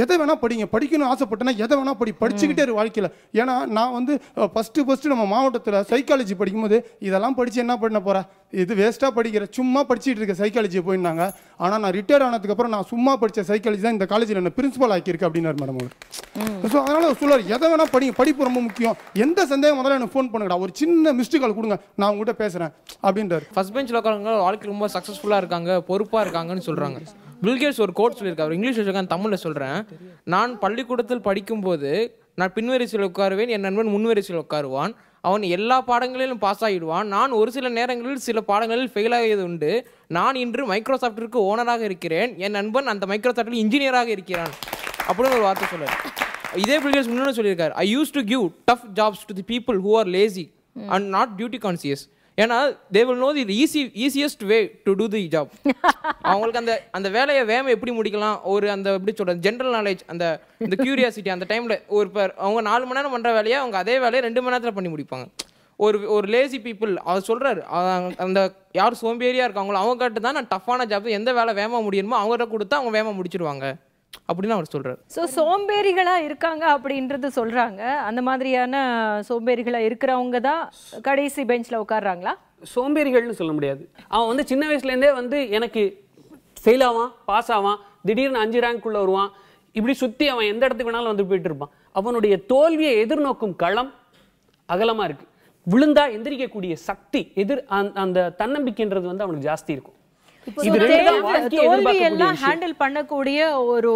எதை வேணால் படிங்க, படிக்கணும்னு ஆசைப்பட்டேன்னா எதை வேணால் படிச்சுக்கிட்டே இரு வாழ்க்கையில். ஏன்னா நான் வந்து ஃபஸ்ட்டு நம்ம மாவட்டத்தில் சைக்காலஜி படிக்கும்போது இதெல்லாம் படித்து என்ன பண்ண போகிறேன், இது வேஸ்ட்டாக படிக்கிற, சும்மா படிச்சுட்டு இருக்க சைக்காலஜியை போயிருந்தாங்க. ஆனால் நான் ரிட்டையர் ஆனதுக்கப்புறம் நான் சும்மா படித்த சைக்காலஜி தான் இந்த காலேஜில் என்ன பிரின்சிபல் ஆக்கியிருக்கு அப்படின்னாரு மேடம் அவர். ஸோ அதனால் சொல்லுவார், எதை வேணால் படிங்க, படிப்பு ரொம்ப முக்கியம், எந்த சந்தேகம் முதல்ல எனக்கு ஃபோன் பண்ணுங்கடா, ஒரு சின்ன மிஸ்டு கால் கொடுங்க, நான் உங்கள்கிட்ட பேசுகிறேன் அப்படின்றார். ஃபர்ஸ்ட் பெஞ்சில் உட்காரவங்க வாழ்க்கை ரொம்ப சக்ஸஸ்ஃபுல்லாக இருக்காங்க, பொறுப்பாக இருக்காங்கன்னு சொல்கிறாங்க. பில்கேட்ஸ் ஒரு கோட் சொல்லியிருக்காரு, அவர் இங்கிலீஷ் வச்சுருக்காங்க, தமிழில் சொல்கிறேன். நான் பள்ளிக்கூடத்தில் படிக்கும்போது நான் பின்வரிசையில் உட்காருவேன், என் நண்பன் முன்வரிசையில் உட்காருவான். அவன் எல்லா பாடங்களிலும் பாஸ் ஆகிடுவான். நான் ஒரு சில நேரங்களில் சில பாடங்களில் ஃபெயில் ஆகியது உண்டு. நான் இன்று மைக்ரோசாஃப்ட்டிற்கு ஓனராக இருக்கிறேன், என் நண்பன் அந்த மைக்ரோசாஃப்ட்டில் இன்ஜினியராக இருக்கிறான் அப்படின்னு ஒரு வார்த்தை சொல்லுவார். இதே பில்கேட்ஸ் முன்னாடி சொல்லியிருக்காரு, I use to give tough jobs to the people who are lazy and not duty conscious. ஏன்னா they will know the easiest way to do the job. அவங்களுக்கு அந்த வேலையை வேகம் எப்படி முடிக்கலாம், ஒரு அந்த எப்படி சொல்கிறது ஜென்ரல் நாலேஜ், அந்த கியூரியாசிட்டி அந்த டைமில் அவங்க 4 மணி நேரம் பண்ணுற வேலையை அவங்க அதே வேலையை 2 மணி நேரத்தில் பண்ணி முடிப்பாங்க. ஒரு லேசி பீப்புள் அவர் சொல்கிறாரு, அந்த யார் சோம்பேறியாக இருக்காங்களோ அவங்க கிட்ட தான் நான் டஃப்பான ஜாப் எந்த வேலை வேகமாக முடியணுமோ அவங்ககிட்ட கொடுத்தா அவங்க வேகமாக முடிச்சிடுவாங்க அப்படின்னு அவர் சொல்கிறார். ஸோ சோம்பேறிகளாக இருக்காங்க அப்படின்றது சொல்கிறாங்க. அந்த மாதிரியான சோம்பேறிகளாக இருக்கிறவங்க தான் கடைசி பெஞ்சில் உட்காடுறாங்களா? சோம்பேறிகள்னு சொல்ல முடியாது. அவன் வந்து சின்ன வயசுலேருந்தே வந்து எனக்கு ஃபெயில் ஆவான், பாஸ் ஆவான், திடீர்னு 5 ரேங்க்குள்ளே வருவான், இப்படி சுற்றி அவன் எந்த இடத்துக்கு வேணாலும் வந்து போயிட்டு இருப்பான். அவனுடைய தோல்வியை எதிர்நோக்கும் களம் அகலமாக இருக்குது. விழுந்தா எந்திரிக்கக்கூடிய சக்தி அந்த தன்னம்பிக்கைன்றது வந்து அவனுக்கு ஜாஸ்தி இருக்கும். தோல்வியெல்லாம் ஹேண்டில் பண்ணக்கூடிய ஒரு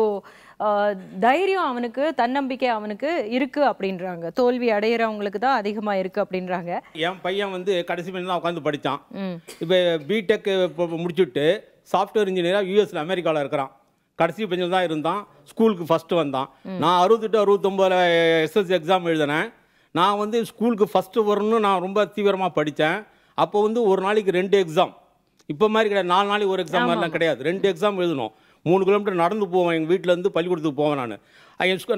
தைரியம் அவனுக்கு, தன்னம்பிக்கை அவனுக்கு இருக்கு அப்படின்றாங்க. தோல்வி அடையிறவங்களுக்கு தான் அதிகமா இருக்கு அப்படின்றாங்க. என் பையன் வந்து கடைசி பெஞ்சில் தான் உட்காந்து படித்தான். இப்போ பிடெக் முடிச்சுட்டு சாஃப்ட்வேர் இன்ஜினியராக யூஎஸ்ல அமெரிக்காவில் இருக்கிறான். கடைசி பெஞ்சில் தான் இருந்தான். ஸ்கூலுக்கு ஃபஸ்ட்டு வந்தான். நான் 68 69 எஸ்எஸ்சி எக்ஸாம் எழுதினேன். நான் வந்து ஸ்கூலுக்கு ஃபஸ்ட்டு வரணும்னு நான் ரொம்ப தீவிரமாக படித்தேன். அப்போ வந்து ஒரு நாளைக்கு 2 எக்ஸாம். இப்போ மாதிரி கிடையாது, 4 நாளைக்கு ஒரு எக்ஸாம் மாதிரிலாம் கிடையாது. 2 எக்ஸாம் எழுதணும். 3 கிலோமீட்டர் நடந்து போவேன். எங்கள் வீட்டிலேருந்து பள்ளிக்கூடத்துக்கு போவேன்.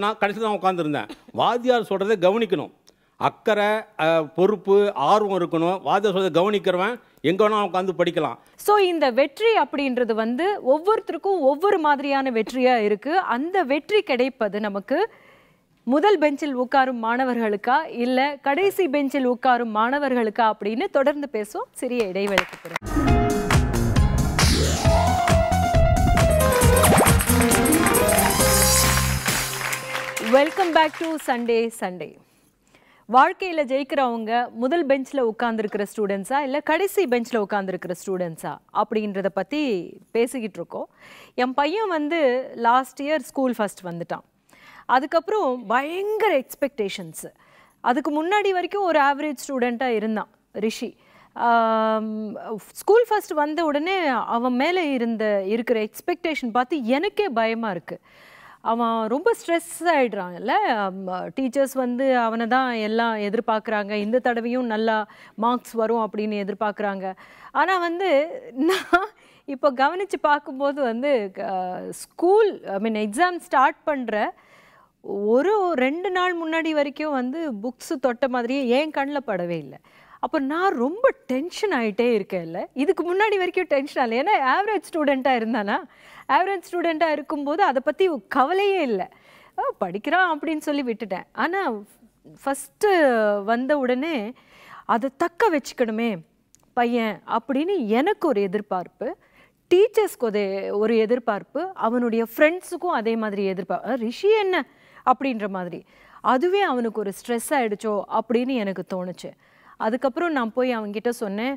நான் கடைசியில் தான் உட்காந்துருந்தேன். வாத்தியார் சொல்கிறத கவனிக்கணும். அக்கறை, பொறுப்பு, ஆர்வம் இருக்கணும். வாத்தியார் சொல்கிறத கவனிக்கிறவன் எங்கே வேணாலும் உட்காந்து படிக்கலாம். ஸோ இந்த வெற்றி அப்படின்றது வந்து ஒவ்வொருத்தருக்கும் ஒவ்வொரு மாதிரியான வெற்றியாக இருக்குது. அந்த வெற்றி கிடைப்பது நமக்கு முதல் பெஞ்சில் உட்காரும் மாணவர்களுக்கா இல்லை கடைசி பெஞ்சில் உட்காரும் மாணவர்களுக்கா அப்படின்னு தொடர்ந்து பேசுவோம். சிறிய இடைவெளிக்கு பிறகு. Welcome back to Sunday Sunday. வாழ்க்கையில் ஜெயிக்கிறவங்க முதல் பெஞ்சில் உட்காந்துருக்கிற ஸ்டூடெண்ட்ஸா இல்லை கடைசி பெஞ்சில் உட்காந்துருக்கிற ஸ்டூடெண்ட்ஸா அப்படின்றத பற்றி பேசிக்கிட்டு இருக்கோம். என் பையன் வந்து லாஸ்ட் இயர் ஸ்கூல் ஃபஸ்ட் வந்துட்டான். அதுக்கப்புறம் பயங்கர எக்ஸ்பெக்டேஷன்ஸு. அதுக்கு முன்னாடி வரைக்கும் ஒரு ஆவரேஜ் ஸ்டூடெண்ட்டாக இருந்தான் ரிஷி. ஸ்கூல் ஃபஸ்ட் வந்த உடனே அவன் மேலே இருக்கிற எக்ஸ்பெக்டேஷன் பார்த்து எனக்கே பயமாக இருக்குது. அவன் ரொம்ப ஸ்ட்ரெஸ் ஆகிடுறான்ல. டீச்சர்ஸ் வந்து அவனை தான் எல்லாம் எதிர்பார்க்குறாங்க. இந்த தடவையும் நல்லா மார்க்ஸ் வரும் அப்படின்னு எதிர்பார்க்குறாங்க. ஆனால் வந்து நான் இப்போ கவனித்து பார்க்கும்போது வந்து ஸ்கூல் எக்ஸாம் ஸ்டார்ட் பண்ணுற ஒரு 2 நாள் முன்னாடி வரைக்கும் வந்து புக்ஸு தொட்ட மாதிரியே என் கண்ணில் படவே இல்லை. அப்போ நான் ரொம்ப டென்ஷன் ஆகிட்டே இருக்கேன். இல்லை இதுக்கு முன்னாடி வரைக்கும் டென்ஷன் ஆகலை. ஏன்னா ஆவரேஜ் ஸ்டூடெண்ட்டாக இருந்தானா, ஆவரேஜ் ஸ்டூடெண்ட்டாக இருக்கும்போது அதை பற்றி கவலையே இல்லை, படிக்கிறான் அப்படின்னு சொல்லி விட்டுட்டேன். ஆனால் ஃபஸ்ட்டு வந்த உடனே அதை தக்க வச்சுக்கணுமே பையன் அப்படின்னு எனக்கு ஒரு எதிர்பார்ப்பு, டீச்சர்ஸ்க்கு ஒரு எதிர்பார்ப்பு, அவனுடைய ஃப்ரெண்ட்ஸுக்கும் அதே மாதிரி எதிர்பார்ப்பு. ரிஷி என்ன அப்படின்ற மாதிரி அதுவே அவனுக்கு ஒரு ஸ்ட்ரெஸ் ஆகிடுச்சோ அப்படின்னு எனக்கு தோணுச்சு. அதுக்கப்புறம் நான் போய் அவங்ககிட்ட சொன்னேன்,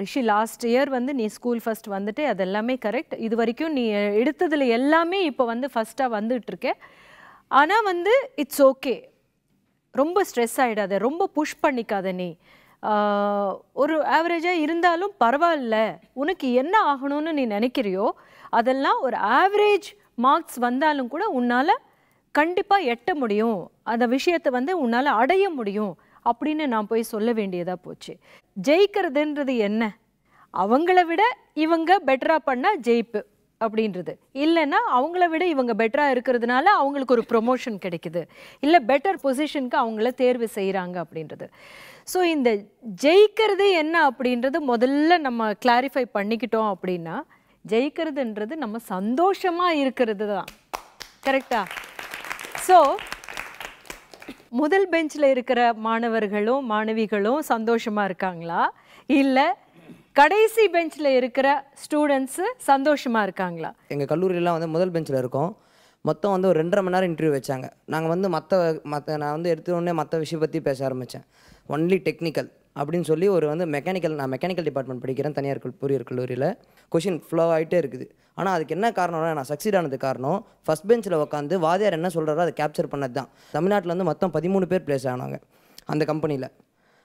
ரிஷி லாஸ்ட் இயர் வந்து நீ ஸ்கூல் ஃபஸ்ட் வந்துட்டு அது எல்லாமே கரெக்ட், இது வரைக்கும் நீ எடுத்ததில் எல்லாமே இப்போ வந்து ஃபஸ்ட்டாக வந்துட்டுருக்கே, ஆனால் வந்து இட்ஸ் ஓகே, ரொம்ப ஸ்ட்ரெஸ் ஆகிடாத, ரொம்ப புஷ் பண்ணிக்காத, நீ ஒரு ஆவரேஜாக இருந்தாலும் பரவாயில்ல, உனக்கு என்ன ஆகணும்னு நீ நினைக்கிறியோ அதெல்லாம் ஒரு ஆவரேஜ் மார்க்ஸ் வந்தாலும் கூட உன்னால் கண்டிப்பாக எட்ட முடியும், அந்த விஷயத்தை வந்து உன்னால் அடைய முடியும் அப்படின்னு நான் போய் சொல்ல வேண்டியதாக போச்சு. ஜெயிக்கிறதுன்றது என்ன, அவங்கள விட இவங்க பெட்டராக பண்ணால் ஜெயிப்பு அப்படின்றது, இல்லைன்னா அவங்கள விட இவங்க பெட்டராக இருக்கிறதுனால அவங்களுக்கு ஒரு ப்ரொமோஷன் கிடைக்குது, இல்லை பெட்டர் பொசிஷனுக்கு அவங்கள தேர்வு செய்கிறாங்க அப்படின்றது. ஸோ இந்த ஜெயிக்கிறது என்ன அப்படின்றது முதல்ல நம்ம கிளாரிஃபை பண்ணிக்கிட்டோம் அப்படின்னா, ஜெயிக்கிறதுன்றது நம்ம சந்தோஷமாக இருக்கிறது தான். கரெக்டா? ஸோ முதல் பெஞ்சில் இருக்கிற மாணவர்களும் மாணவிகளும் சந்தோஷமாக இருக்காங்களா, இல்லை கடைசி பெஞ்சில் இருக்கிற ஸ்டூடெண்ட்ஸு சந்தோஷமாக இருக்காங்களா? எங்கள் கல்லூரியெலாம் வந்து முதல் பெஞ்சில் இருக்கோம். மொத்தம் வந்து ஒரு 2.5 மணி நேரம் இன்டர்வியூ வச்சாங்க. நாங்கள் வந்து நான் வந்து எடுத்தோடனே மற்ற விஷயம் பற்றி பேச ஆரம்பித்தேன். ஒன்லி டெக்னிக்கல் அப்படின்னு சொல்லி ஒரு வந்து நான் மெக்கானிக்கல் டிபார்ட்மெண்ட் படிக்கிறேன் தனியார் பொறியியல் கல்லூரியில். கொஷின் ஃப்ளோ ஆகிட்டே இருக்குது. ஆனால் அதுக்கு என்ன காரணம்னா, நான் சக்சீட் ஆனது காரணம் ஃபஸ்ட் பெஞ்சில் உட்காந்து வாதியார் என்ன சொல்கிறாரோ அதை கேப்சர் பண்ணது தான். தமிழ்நாட்டில் வந்து மொத்தம் 13 பேர் ப்ளேஸ் ஆனாங்க அந்த கம்பெனியில்.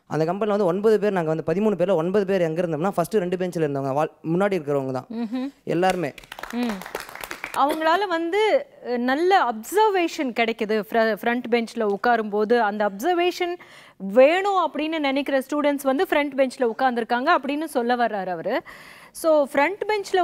அந்த கம்பெனியில் வந்து 9 பேர், நாங்கள் வந்து 13 பேரில் 9 பேர் எங்கே இருந்தோம்னா ஃபஸ்ட்டு 2 பெஞ்சில் இருந்தவங்க, முன்னாடி இருக்கிறவங்க தான் எல்லாருமே. அவங்களால வந்து நல்ல அப்சர்வேஷன் கிடைக்குது ஃப்ரண்ட் பெஞ்சில் உட்காரும்போது. அந்த அப்சர்வேஷன் வேணும் அப்படின்னு நினைக்கிற ஸ்டூடெண்ட்ஸ் வந்து ஃப்ரண்ட் பெஞ்சில் உட்காந்துருக்காங்க அப்படின்னு சொல்ல வர்றாரு அவர். ஸோ ஃப்ரண்ட் பெஞ்சில்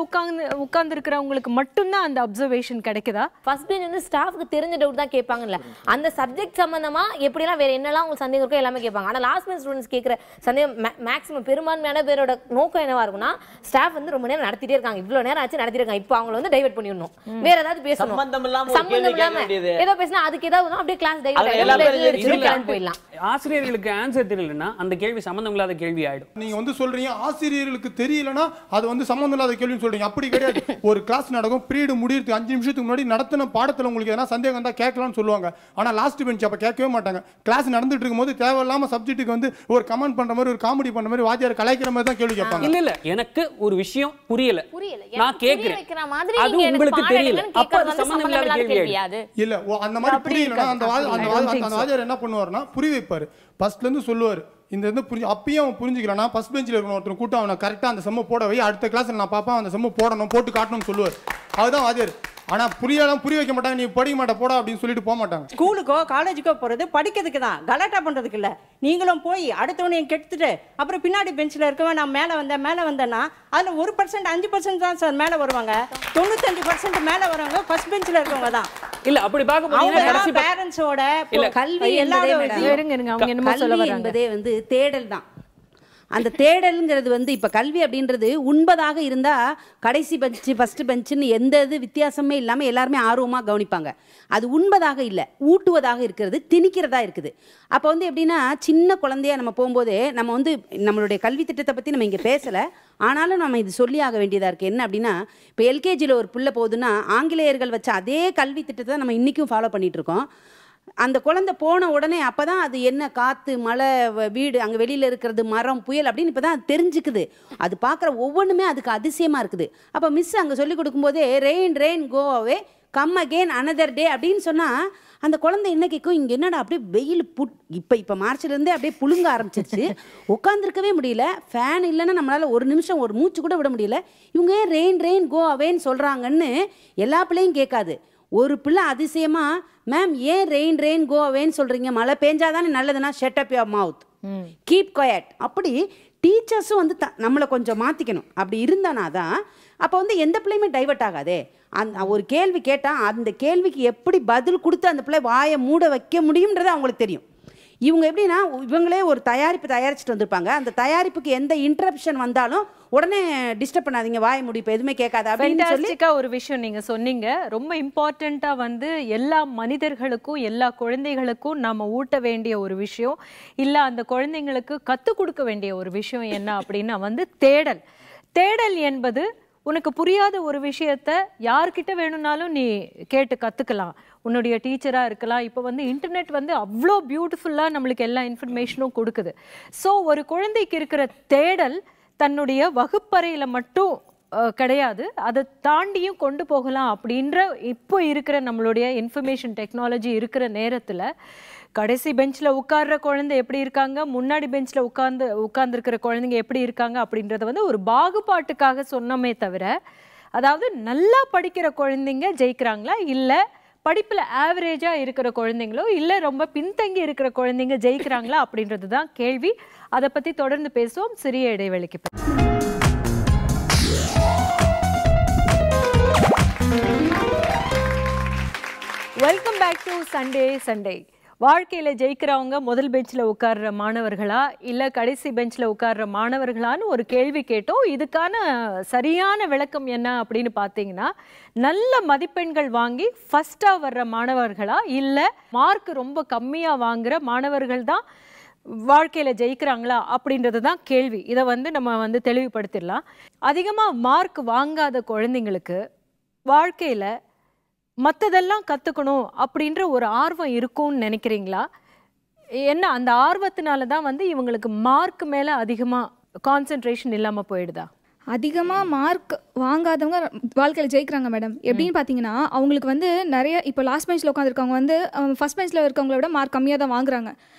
உட்காந்துருக்கிறவங்களுக்கு மட்டும்தான் அந்த அப்சர்வேஷன் கிடைக்குதா? ஃபர்ஸ்ட் பெஞ்ச் வந்து ஸ்டாஃப்க்கு தெரிஞ்ச டவுட் தான் கேட்பாங்கல்ல, அந்த சப்ஜெக்ட் சம்பந்தமா எப்படிலாம் வேற என்னெல்லாம் உங்களுக்கு சந்தேகம் இருக்கோ எல்லாமே கேட்பாங்க. ஆனால் லாஸ்ட் பெஞ்ச் ஸ்டூடெண்ட்ஸ் கேட்குற சந்தேகம் மேக்ஸிமம் பெரும்பான்மையான பேரோட நோக்கம் என்னவா இருக்கும்னா, ஸ்டாஃப் வந்து ரொம்ப நேரம் நடத்திட்டே இருக்காங்க, இவ்வளோ நேரம் ஆச்சு நடத்திட்டு இருக்காங்க, இப்போ அவங்கள வந்து டைவர்ட் பண்ணிடணும், வேற ஏதாவது பேசணும், சம்பந்தம் இல்லாம ஏதோ பேசினா அதுக்கு ஏதாவது அப்படியே கிளாஸ் டைவர்ட் போயிடலாம். ஆசிரியர்களுக்கு ஆன்சர் தெரியலன்னா அந்த கேள்வி சம்பந்தம் இல்லாத கேள்வி ஆயிடும். நீங்க வந்து சொல்றீங்க ஆசிரியர்களுக்கு தெரியலனா அது வந்து சம்பந்தம் இல்லாத கேள்வின்னு சொல்றீங்க. அப்படி கிடையாது. ஒரு கிளாஸ் நடக்கும், பீரியட் முடியறதுக்கு 5 நிமிஷத்துக்கு முன்னாடி நடத்தின பாடத்துல உங்களுக்கு எதனா சந்தேகம் இருந்தா கேட்கலாம்னு சொல்லுவாங்க. ஆனா லாஸ்ட் பெஞ்ச் அப்ப கேட்கவே மாட்டாங்க. கிளாஸ் நடந்துட்டு இருக்கும்போது தேவையில்லாம சப்ஜெக்ட்டுக்கு வந்து ஒரு கமெண்ட் பண்ற மாதிரி, ஒரு காமெடி பண்ற மாதிரி, வாத்தியார் கலாய்க்கிற மாதிரி தான் கேள்வி கேட்பாங்க. இல்ல எனக்கு ஒரு விஷயம் புரியல, நான் கேக்குறேன், அது உங்களுக்கு தெரியல, அப்ப அது சம்பந்தம் இல்லாத கேள்வி ஆயிடும். இல்ல அந்த மாதிரி புரியலனா அந்த வாத்தியார் என்ன பண்ணுவாருன்னா புரிய வைப்பாரு. ஃபர்ஸ்ட்ல இருந்து சொல்லுவாரு, இந்த வந்து அப்பயும் அவன் புரிஞ்சுக்கலன்னா ஃபர்ஸ்ட் பெஞ்சில் இருக்கணும் ஒருத்தர் கூட்டம் அவனை கரெக்டாக அந்த செம்ம போட வை, அடுத்த கிளாஸில் நான் பார்ப்பேன் அந்த செம்ம போடணும், போட்டு காட்டணும்னு சொல்லுவார். அதுதான் வாத்தியார். ஆனால் புரிய வைக்க மாட்டாங்க, நீ படிக்க மாட்டா போடா அப்படின்னு சொல்லிட்டு போக மாட்டாங்க. ஸ்கூலுக்கோ காலேஜுக்கோ போகிறது படிக்கிறதுக்கு தான், கலாட்டா பண்ணுறதுக்கு இல்லை. நீங்களும் போய் அடுத்தவனையும் கெடுத்துட்டு அப்புறம் பின்னாடி பெஞ்சில் இருக்கவன் நான் மேலே வந்தேன்னா அதில் 1% 5% தான் சார் மேலே வருவாங்க. 95% மேலே வரவங்க ஃபர்ஸ்ட் பெஞ்சில் இருக்கவங்க தான். இல்ல அப்படி பார்க்க போனீங்கன்னா பேரண்ட்ஸோட கல்வி என்பதே வந்து தேடல் தான். அந்த தேடல்ங்கிறது வந்து இப்போ கல்வி அப்படின்றது உண்பதாக இருந்தால் கடைசி பெஞ்சு ஃபஸ்ட்டு பெஞ்சுன்னு எந்த இது வித்தியாசமே இல்லாமல் எல்லாருமே ஆர்வமாக கவனிப்பாங்க. அது உண்பதாக இல்லை, ஊட்டுவதாக இருக்கிறது, திணிக்கிறதா இருக்குது. அப்போ வந்து எப்படின்னா சின்ன குழந்தையா நம்ம போகும்போதே நம்ம வந்து நம்மளுடைய கல்வி திட்டத்தை பற்றி நம்ம இங்கே பேசலை, ஆனாலும் நம்ம இது சொல்லி ஆக வேண்டியதாக இருக்குது. என்ன அப்படின்னா இப்போ எல்கேஜியில் ஒரு பிள்ளை போகுதுன்னா ஆங்கிலேயர்கள் வச்ச அதே கல்வி திட்டத்தை நம்ம இன்றைக்கும் ஃபாலோ பண்ணிகிட்ருக்கோம். அந்த குழந்தை போன உடனே அப்போ தான் அது என்ன காற்று மழை வீடு அங்கே வெளியில் இருக்கிறது மரம் புயல் அப்படின்னு இப்போ தான் அது தெரிஞ்சுக்குது. அது பார்க்குற ஒவ்வொன்றுமே அதுக்கு அதிசயமாக இருக்குது. அப்போ மிஸ் அங்கே சொல்லிக் கொடுக்கும்போதே rain go away come again another day அப்படின்னு சொன்னால் அந்த குழந்தை என்ன கேட்கும், இங்கே என்னடா அப்படியே வெயில் இப்போ மார்ச்லேருந்தே அப்படியே புழுங்க ஆரம்பிச்சிருச்சு, உட்காந்துருக்கவே முடியல, ஃபேன் இல்லைன்னா நம்மளால் ஒரு நிமிஷம் ஒரு மூச்சு கூட விட முடியல, இவங்க ஏன் ரெயின் கோ அவேன்னு சொல்கிறாங்கன்னு எல்லா பிள்ளையும் கேட்காது. ஒரு பிள்ளை அதிசயமாக மேம் ஏன் ரெயின் கோ அவேன்னு சொல்கிறீங்க, மழை பெஞ்சாதானே நல்லதுன்னா shut up your mouth, keep quiet. அப்படி டீச்சர்ஸும் வந்து நம்மளை கொஞ்சம் மாற்றிக்கணும். அப்படி இருந்தானா தான் அப்போ வந்து எந்த பிள்ளையுமே டைவர்ட் ஆகாதே. அந்த ஒரு கேள்வி கேட்டால் அந்த கேள்விக்கு எப்படி பதில் கொடுத்து அந்த பிள்ளை வாயை மூட வைக்க முடியுன்றது அவங்களுக்கு தெரியும். இவங்க எப்படின்னா இவங்களே ஒரு தயாரிப்பு தயாரிச்சுட்டு வந்திருப்பாங்க, அந்த தயாரிப்புக்கு எந்த இன்டரப்ஷன் வந்தாலும் உடனே டிஸ்டர்ப் பண்ணாதீங்க, வாய முடிப்பு எதுவுமே கேட்காது அப்படின்னு சொல்லி ஒரு விஷயம் நீங்க சொன்னீங்க. ரொம்ப இம்பார்ட்டண்டா வந்து எல்லா மனிதர்களுக்கும் எல்லா குழந்தைகளுக்கும் நாம ஊட்ட வேண்டிய ஒரு விஷயம் இல்ல, அந்த குழந்தைங்களுக்கு கற்றுக் கொடுக்க வேண்டிய ஒரு விஷயம் என்ன அப்படின்னா வந்து தேடல் என்பது உனக்கு புரியாத ஒரு விஷயத்த யார்கிட்ட வேணும்னாலும் நீ கேட்டு கற்றுக்கலாம். உன்னுடைய டீச்சராக இருக்கலாம். இப்போ வந்து இன்டர்நெட் வந்து அவ்வளோ பியூட்டிஃபுல்லாக நம்மளுக்கு எல்லா இன்ஃபர்மேஷனும் கொடுக்குது. ஸோ ஒரு குழந்தைக்கு இருக்கிற தேடல் தன்னுடைய வகுப்பறையில் மட்டும் கிடையாது, அதை தாண்டியும் கொண்டு போகலாம். அப்படின்ற இப்போ இருக்கிற நம்மளுடைய இன்ஃபர்மேஷன் டெக்னாலஜி இருக்கிற நேரத்தில் கடைசி பெஞ்சில் உட்கார்ற குழந்தை எப்படி இருக்காங்க, முன்னாடி பெஞ்சில் உட்கார்ந்துருக்கிற குழந்தைங்க எப்படி இருக்காங்க அப்படின்றத வந்து ஒரு பாகுபாட்டுக்காக சொன்னோமே தவிர, அதாவது நல்லா படிக்கிற குழந்தைங்க ஜெயிக்கிறாங்களா இல்லை படிப்பில் ஆவரேஜாக இருக்கிற குழந்தைங்களோ இல்லை ரொம்ப பின்தங்கி இருக்கிற குழந்தைங்க ஜெயிக்கிறாங்களா அப்படின்றது தான் கேள்வி. அதை பற்றி தொடர்ந்து பேசுவோம் சிறிய இடைவெளிக்கு. Welcome back to Sunday. வாழ்க்கையில் ஜெயிக்கிறவங்க முதல் பெஞ்சில் உட்கார்ற மாணவர்களா இல்லை கடைசி பெஞ்சில் உட்கார்ற மாணவர்களான்னு ஒரு கேள்வி கேட்டோம். இதுக்கான சரியான விளக்கம் என்ன அப்படின்னு பார்த்தீங்கன்னா, நல்ல மதிப்பெண்கள் வாங்கி ஃபஸ்ட்டாக வர்ற மாணவர்களா இல்லை மார்க் ரொம்ப கம்மியாக வாங்குகிற மாணவர்கள் தான் வாழ்க்கையில் ஜெயிக்கிறாங்களா அப்படின்றது தான் கேள்வி. இதை வந்து நம்ம வந்து தெளிவுபடுத்திடலாம். அதிகமாக மார்க் வாங்காத குழந்தைங்களுக்கு வாழ்க்கையில் மற்றதெல்லாம் கற்றுக்கணும் அப்படின்ற ஒரு ஆர்வம் இருக்கும்னு நினைக்கிறீங்களா? என்ன அந்த ஆர்வத்தினால தான் வந்து இவங்களுக்கு மார்க் மேலே அதிகமாக கான்சென்ட்ரேஷன் இல்லாமல் போயிடுதா? அதிகமாக மார்க் வாங்காதவங்க வாழ்க்கையில் ஜெயிக்கிறாங்க மேடம். எப்படின்னு பார்த்தீங்கன்னா அவங்களுக்கு வந்து நிறைய இப்போ லாஸ்ட் பெஞ்சில் உட்காந்துருக்கவங்க வந்து ஃபஸ்ட் பெஞ்சில் இருக்கவங்கள விட மார்க் கம்மியாக தான் வாங்குறாங்க.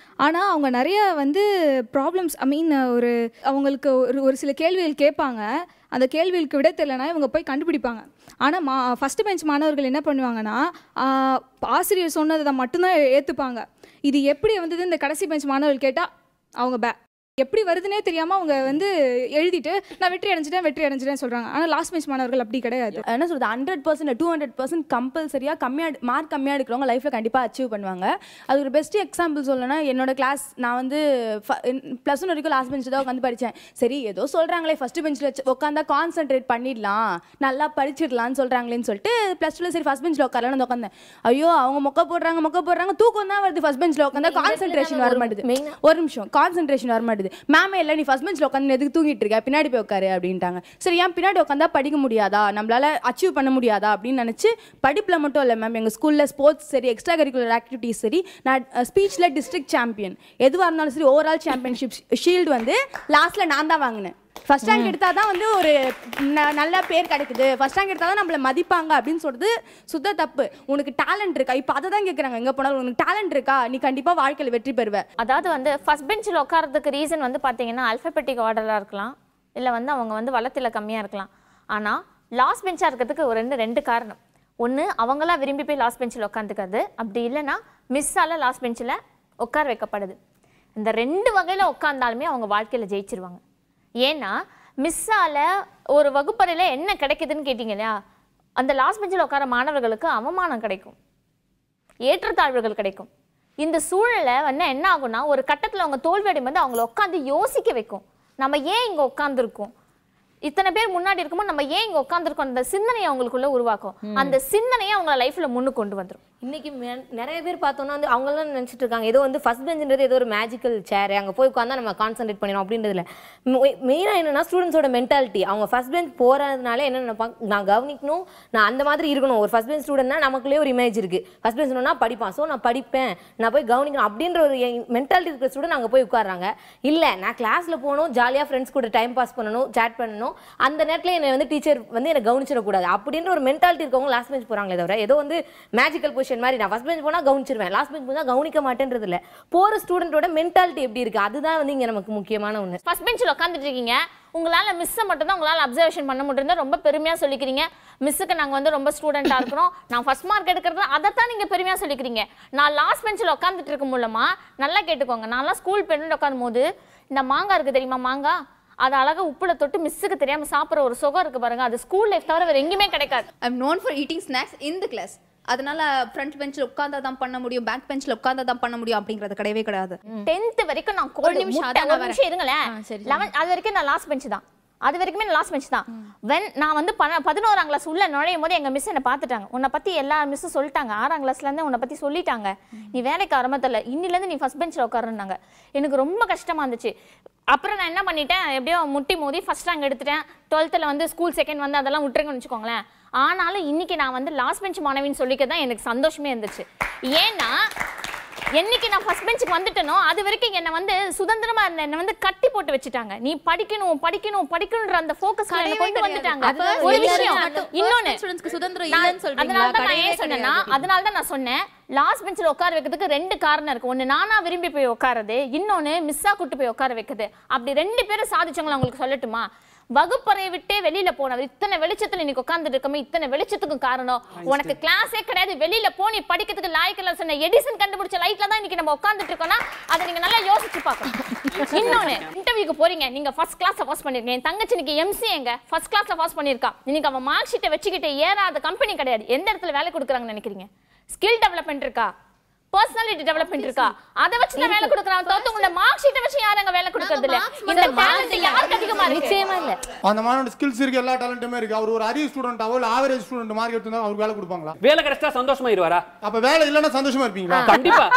ஆனால் அவங்க நிறைய வந்து ப்ராப்ளம்ஸ் அவங்களுக்கு ஒரு சில கேள்விகள் கேட்பாங்க. அந்த கேள்விகளுக்கு விட தெரியலனா இவங்க போய் கண்டுபிடிப்பாங்க. ஆனால் ஃபஸ்ட்டு பெஞ்ச் மாணவர்கள் என்ன பண்ணுவாங்கன்னா ஆசிரியர் சொன்னதை மட்டும்தான் ஏற்றுப்பாங்க. இது எப்படி வந்தது இந்த கடைசி பெஞ்ச் மாணவர்கள் கேட்டால் அவங்க எப்படி வருதுன்னே தெரியாமல் அவங்க வந்து எழுதிட்டு நான் வெற்றி அடைஞ்சிட்டேன் சொல்கிறாங்க. ஆனால் லாஸ்ட் பெஞ்ச் மாணவர்கள் அப்படி கிடையாது. என்ன சொல்கிறது, 100% 200% கம்பல்சரியாக மார்க் கம்மியாக எடுக்கிறவங்க லைஃப்பில் கண்டிப்பாக அச்சீவ் பண்ணுவாங்க. அது ஒரு பெஸ்ட் எக்ஸாம்பிள் சொல்லணும்னா என்னோட கிளாஸ், நான் வந்து +1 வரைக்கும் லாஸ்ட் பெஞ்சில் தான் உட்காந்து படித்தேன். சரி ஏதோ சொல்கிறாங்களே ஃபஸ்ட்டு பெஞ்சில் உட்காந்தா கான்சென்ட்ரேட் பண்ணிடலாம், நல்லா படிச்சிடலான்னு சொல்கிறாங்களேன்னு சொல்லிட்டு +2 சரி ஃபஸ்ட் பெஞ்சில் உட்காரலான்னு உட்காந்தேன். ஐயோ அவங்க மொக்க போடுறாங்க தூக்கம் தான் வருது. ஃபஸ்ட் பெஞ்சில் உட்காந்தா கான்சென்ட்ரேஷன் வர மாட்டேது. ஒரு நிமிஷம், கான்சென்ட்ரேஷன் வர மாட்டேது. மேம் இல்லை நீ ஃபஸ்ட் பெஞ்சில் உட்காந்து எதுக்கு தூங்கிட்டு இருக்க, பின்னாடி போய் உட்காரு அப்படின்ட்டாங்க. சரி ஏன் பின்னாடி உட்காந்தா படிக்க முடியாதா, நம்மளால அச்சீவ் பண்ண முடியாதா அப்படின்னு நினச்சி படிப்பில் மட்டும் இல்லை மேம், எங்கள் ஸ்கூலில் ஸ்போர்ட்ஸ் சரி, எக்ஸ்ட்ரா கரிக்குலர் ஆக்டிவிட்டிஸ் சரி, நான் ஸ்பீச்சில் டிஸ்ட்ரிக்ட் சாம்பியன், எதுவாக இருந்தாலும் சரி ஓவரால் சாம்பியன்ஷிப் ஷீல்டு வந்து லாஸ்ட்டில் நான் தான் வாங்கினேன். ஃபர்ஸ்ட் ரேங்க் எடுத்தால் தான் வந்து ஒரு நல்ல பேர் கிடைக்குது, ஃபர்ஸ்ட் ரேங்க் எடுத்தால் தான் நம்மளை மதிப்பாங்க அப்படின்னு சொல்கிறது சுத்த தப்பு. உனக்கு டேலண்ட் இருக்கா, இப்போ அதை தான் கேட்குறாங்க. எங்கே போனாலும் உனக்கு டேலண்ட் இருக்கா, நீ கண்டிப்பாக வாழ்க்கையில் வெற்றி பெறுவேன். அதாவது வந்து ஃபர்ஸ்ட் பெஞ்சில் உட்காரதுக்கு ரீசன் வந்து பார்த்தீங்கன்னா அல்ஃபபெட்டிக் ஆர்டராக இருக்கலாம், இல்லை வந்து அவங்க வந்து வளத்தில் கம்மியாக இருக்கலாம். ஆனால் லாஸ்ட் பெஞ்சாக இருக்கிறதுக்கு ஒரு ரெண்டு காரணம். ஒன்று அவங்களாம் விரும்பி போய் லாஸ்ட் பெஞ்சில் உட்காந்துக்கிறது, அப்படி இல்லைன்னா மிஸ்ஸால் லாஸ்ட் பெஞ்சில் உட்கார வைக்கப்படுது. இந்த 2 வகையில் உட்காந்தாலுமே அவங்க வாழ்க்கையில் ஜெயிச்சிருவாங்க. ஏன்னா மிஸ்ஸால் ஒரு வகுப்பறையில் என்ன கிடைக்குதுன்னு கேட்டிங்க இல்லையா, அந்த லாஸ்ட் பெஞ்சில் உட்கார மாணவர்களுக்கு அவமானம் கிடைக்கும், ஏற்றத்தாழ்வுகள் கிடைக்கும். இந்த சூழலை வந்து என்ன ஆகும்னா ஒரு கட்டத்தில் அவங்க தோல்வியடையும் வந்து அவங்கள உட்காந்து யோசிக்க வைக்கும். நம்ம ஏன் இங்கே உட்காந்துருக்கோம், இத்தனை பேர் முன்னாடி இருக்கும்போது நம்ம ஏன் இங்கே உட்காந்துருக்கோம், அந்த சிந்தனையை அவங்களுக்குள்ள உருவாக்கும். அந்த சிந்தனையை அவங்கள லைஃப்பில் முன்னு கொண்டு வந்துடும். இன்னைக்கு நிறைய பேர் பார்த்தோன்னா வந்து அவங்களாம் நினச்சிட்டு இருக்காங்க ஏதோ வந்து ஃபர்ஸ்ட் பெஞ்சுன்றது ஏதோ ஒரு மேஜிக்கல் சேர், அங்கே போய் உட்காந்தா நம்ம கான்சென்ட்ரேட் பண்ணிடும் அப்படின்றதுல. மெயினாக என்னன்னா ஸ்டூடெண்ட்ஸோட மென்டாலிட்டி. அவங்க ஃபர்ஸ்ட் பெஞ்ச் போகிறதுனால என்ன நினைப்பாங்க, நான் கவனிக்கணும், நான் அந்த மாதிரி இருக்கணும். ஒரு ஃபர்ஸ்ட் பெஞ்ச் ஸ்டூடெண்ட்னா நமக்குள்ளே ஒரு இமேஜ் இருக்குது, ஃபர்ஸ்ட் பெஞ்ச் ஸ்டூடெண்ட்னா படிப்பான், ஸோ நான் படிப்பேன், நான் போய் கவனிக்கணும் அப்படின்ற ஒரு மென்டாலிட்டி இருக்கிற ஸ்டூடெண்ட் அங்கே போய் உட்காடுறாங்க. இல்லை நான் கிளாஸில் போகணும், ஜாலியாக ஃப்ரெண்ட்ஸ் கூட டைம் பாஸ் பண்ணணும், சேட் பண்ணணும், அந்த நேரத்தில் என்னை வந்து டீச்சர் வந்து என்னை கவனிச்சிடக்கூடாது அப்படின்ற ஒரு மென்டாலிட்டி இருக்கவங்க லாஸ்ட் பெஞ்ச் போகிறாங்களே தவிர ஏதோ வந்து மேஜிக்கல் பொசிஷன் மாதிரி நான் ஃபர்ஸ்ட் பெஞ்ச் போனால் கவனிச்சிருவேன், லாஸ்ட் பெஞ்ச் போனால் கவனிக்க மாட்டேன்றது இல்லை. போகிற ஸ்டூடெண்ட்டோட மென்டாலிட்டி எப்படி இருக்குது அதுதான் வந்து இங்கே நமக்கு முக்கியமான ஒன்று. ஃபர்ஸ்ட் பெஞ்சில் உட்காந்துட்டு இருக்கீங்க, உங்களால் மிஸ்ஸை மட்டும் தான் உங்களால் அப்சர்வேஷன் பண்ண முடியும், ரொம்ப பெருமையாக சொல்லிக்கிறீங்க. மிஸ்ஸுக்கு நாங்கள் வந்து ரொம்ப ஸ்டூடெண்ட்டாக இருக்கிறோம், நான் ஃபர்ஸ்ட் மார்க் எடுக்கிறது, அதைத்தான் நீங்கள் பெருமையாக சொல்லிக்கிறீங்க. நான் லாஸ்ட் பெஞ்சில் உட்காந்துட்டு இருக்க மூலமா நல்லா கேட்டுக்கோங்க, நான்லாம் ஸ்கூல் பெண்ணில் உட்காந்தும் போது இந்த மாங்காய் இருக்குது தெரியுமா, மாங்காய் அது அழகாக உப்புல தொட்டு மிஸ்ஸுக்கு தெரியாமல் சாப்பிட்ற ஒரு சுகம் இருக்குது பாருங்க, அது ஸ்கூல் லைஃப் தவிர வேறு எங்கேயுமே கிடைக்காது. I am known for eating snacks in the class. அதனால ஃப்ரண்ட் பெஞ்சில் உட்கார்ந்தா தான் பண்ண முடியும், பேக் பெஞ்சில் உட்கார்ந்தா தான் பண்ண முடியும் அப்படிங்கிறது கிடையவே கிடையாது. 10th வரைக்கும் நான் ஒரு நிமிஷம் இருங்களேன், 11 அது வரைக்கும் நான் லாஸ்ட் பெஞ்ச் தான், அது வரைக்குமே நான் லாஸ்ட் பெஞ்ச் தான். நான் வந்து 11ஆம் கிளாஸ் உள்ள நுழையும் போது எங்கள் மிஸ் என்னை பார்த்துட்டாங்க, உன்னை பற்றி எல்லா மிஸ்ஸும் சொல்லிட்டாங்க, 6ஆம் கிளாஸ்லேருந்து உன்னை பற்றி சொல்லிட்டாங்க, நீ வேலைக்கு ஆரம்பத்தில் இன்னிலேருந்து நீ ஃபர்ஸ்ட் பெஞ்சில் உட்காருன்னாங்க. எனக்கு ரொம்ப கஷ்டமாக இருந்துச்சு. அப்புறம் நான் என்ன பண்ணிட்டேன், எப்படியோ முட்டி மோதி ஃபர்ஸ்ட் ரேங்க் எடுத்துட்டேன். 12th வந்து ஸ்கூல் செகண்ட் வந்து அதெல்லாம் விட்டுருங்கன்னு வச்சுக்கோங்களேன். ஆனாலும் இன்னைக்கு நான் வந்து லாஸ்ட் பெஞ்ச் மாணவின்னு சொல்லிக்க தான் எனக்கு சந்தோஷமே இருந்துச்சு. ஏன்னா என்னைக்கு நான் ஃபர்ஸ்ட் பெஞ்சுக்கு வந்துட்டேனோ அது வரைக்கும் என்னை வந்து சுதந்திரமா இருந்த என்னை வந்து கட்டி போட்டு வச்சுட்டாங்க. நீ படிக்கணும் படிக்கணும் படிக்கணும்ன்ற அந்த ஃபோக்கஸ்ல என்னை கொண்டு வந்துட்டாங்க. ஒரு விஷயம் இன்னொன்னு சுதந்திரம் இல்லைன்னு சொல்றீங்களா? அதனால தான் நான் ஏன் சொன்னேன்னா, அதனால தான் நான் சொன்னேன் லாஸ்ட் பெஞ்சில் உட்கார வைக்கிறதுக்கு 2 காரணம் இருக்கு. ஒன்று நானா விரும்பி போய் உட்காரது, இன்னொன்று மிஸ்ஸா கூட்டு போய் உட்கார வைக்கிறது. அப்படி 2 பேரும் சாதிச்சவங்களை உங்களுக்கு சொல்லட்டுமா? வகுப்பறையை விட்டே வெளியில போனவர் இத்தனை வெளிச்சத்துல இன்னைக்கு உட்கார்ந்துட்டு இருக்கமே, இத்தனை வெளிச்சத்துக்கும் காரணம் உனக்கு கிளாஸே கிடையாது, வெளியில போனி படிக்கிறதுக்கு லாய்க்கல சொன்ன எடிசன் கண்டுபிடிச்ச லைட்ல தான் இன்னைக்கு நம்ம உட்கார்ந்துட்டு இருக்கோம்னா அதை நீங்க நல்லா யோசிச்சு பார்க்கணும். இன்னொன்னு, இன்டர்வியூக்கு போறீங்க, நீங்க ஃபர்ஸ்ட் கிளாஸ்ல பாஸ் பண்ணிருக்கீங்க, என் தங்கச்சி இன்னைக்கு எம்சி எங்க ஃபர்ஸ்ட் கிளாஸ்ல பாஸ் பண்ணிருக்கா, இன்னைக்கு அவன் மார்க் ஷீட்டை வச்சுக்கிட்டு ஏறாத கம்பெனி கிடையாது. எந்த இடத்துல வேலை கொடுக்குறாங்கன்னு நினைக்கிறீங்க? ஸ்கில் டெவலப்மெண்ட் இருக்கா, பர்சனாலிட்டி டெவலப்மெண்ட் இருக்கா, அதை வச்சு தான் வேலை கொடுக்குறாங்க. தோத்தவங்கள மார்க் ஷீட்டை வச்சு யாரங்க வேலை கொடுக்கறது இல்ல. இந்த டேலண்ட் யாருக்கு அதிகமா இருக்கு? நிச்சயமா இல்ல. அந்த மாதிரி ஸ்கில்ஸ் இருக்கு, எல்லா டேலண்ட்டுமே இருக்கு. அவர் ஒரு அரிய ஸ்டூடண்ட், அவள் ஆவரேஜ் ஸ்டூடண்ட் மார்க் எடுத்தா அவருக்கு வேலை கொடுப்பாங்களா? வேலை கிடைச்சா சந்தோஷமா இருவாரா? அப்ப வேலை இல்லனா சந்தோஷமா இருப்பீங்களா? கண்டிப்பா.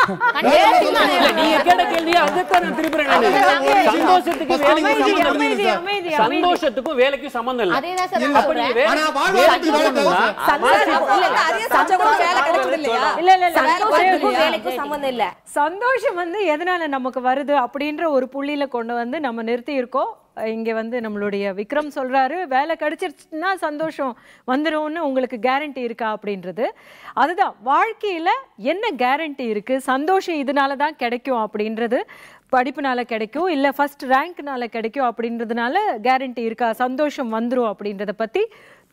நீங்க கேட்ட கேள்வி அதுக்கு நான் திருப்புறேன். சந்தோஷத்துக்கு வேலைக்கு சம்பந்தம் இல்ல. சந்தோஷத்துக்கும் வேலைக்கும் சம்பந்தம் இல்ல. அதேதான் சார். அப்ப நீங்க வேலை இல்ல இல்ல அரிய சந்தோஷத்துக்கு வேலை கிடைச்சது இல்லையா? இல்ல இல்ல சந்தோஷத்துக்கும் வேலைக்கும் சம்பந்தம் இல்ல. சந்தோஷம் வந்து எதனால நமக்கு வருது அப்படின்ற ஒரு புள்ளியில கொண்டு வந்து நம்ம நிறுத்தி இருக்கோம். இங்கே வந்து நம்மளுடைய விக்ரம் சொல்கிறாரு, வேலை கிடைச்சிருச்சுன்னா சந்தோஷம் வந்துடும்னு உங்களுக்கு கேரண்டி இருக்கா அப்படின்றது. அதுதான் வாழ்க்கையில் என்ன கேரண்டி இருக்குது, சந்தோஷம் இதனால தான் கிடைக்கும் அப்படின்றது படிப்புனால கிடைக்கும் இல்லை ஃபர்ஸ்ட் ரேங்க்னால கிடைக்கும் அப்படின்றதுனால கேரண்டி இருக்கா, சந்தோஷம் வந்துடும் அப்படின்றத பற்றி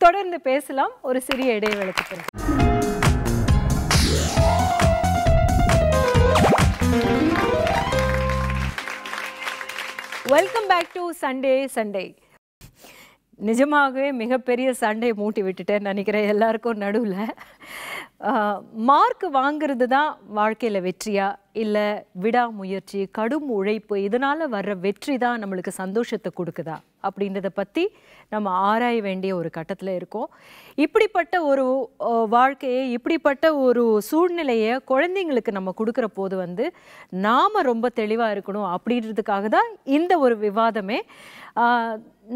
தொடர்ந்து பேசலாம் ஒரு சிறிய இடைவேளைக்கு பிறகு. Welcome back to Sunday. நிஜமாகவே மிகப்பெரிய சண்டை மூட்டி விட்டுட்டேன்னு நினைக்கிறேன் எல்லாருக்கும் நடுவில். மார்க் வாங்கிறது தான் வாழ்க்கையில் வெற்றியா, இல்லை விடாமுயற்சி கடும் உழைப்பு இதனால் வர்ற வெற்றி தான் நம்மளுக்கு சந்தோஷத்தை கொடுக்குதா அப்படின்றத பற்றி நம்ம ஆராய வேண்டிய ஒரு கட்டத்தில் இருக்கோம். இப்படிப்பட்ட ஒரு வாழ்க்கையை, இப்படிப்பட்ட ஒரு சூழ்நிலையை குழந்தைங்களுக்கு நம்ம கொடுக்குற போது வந்து நாம் ரொம்ப தெளிவாக இருக்கணும் அப்படின்றதுக்காக தான் இந்த ஒரு விவாதமே.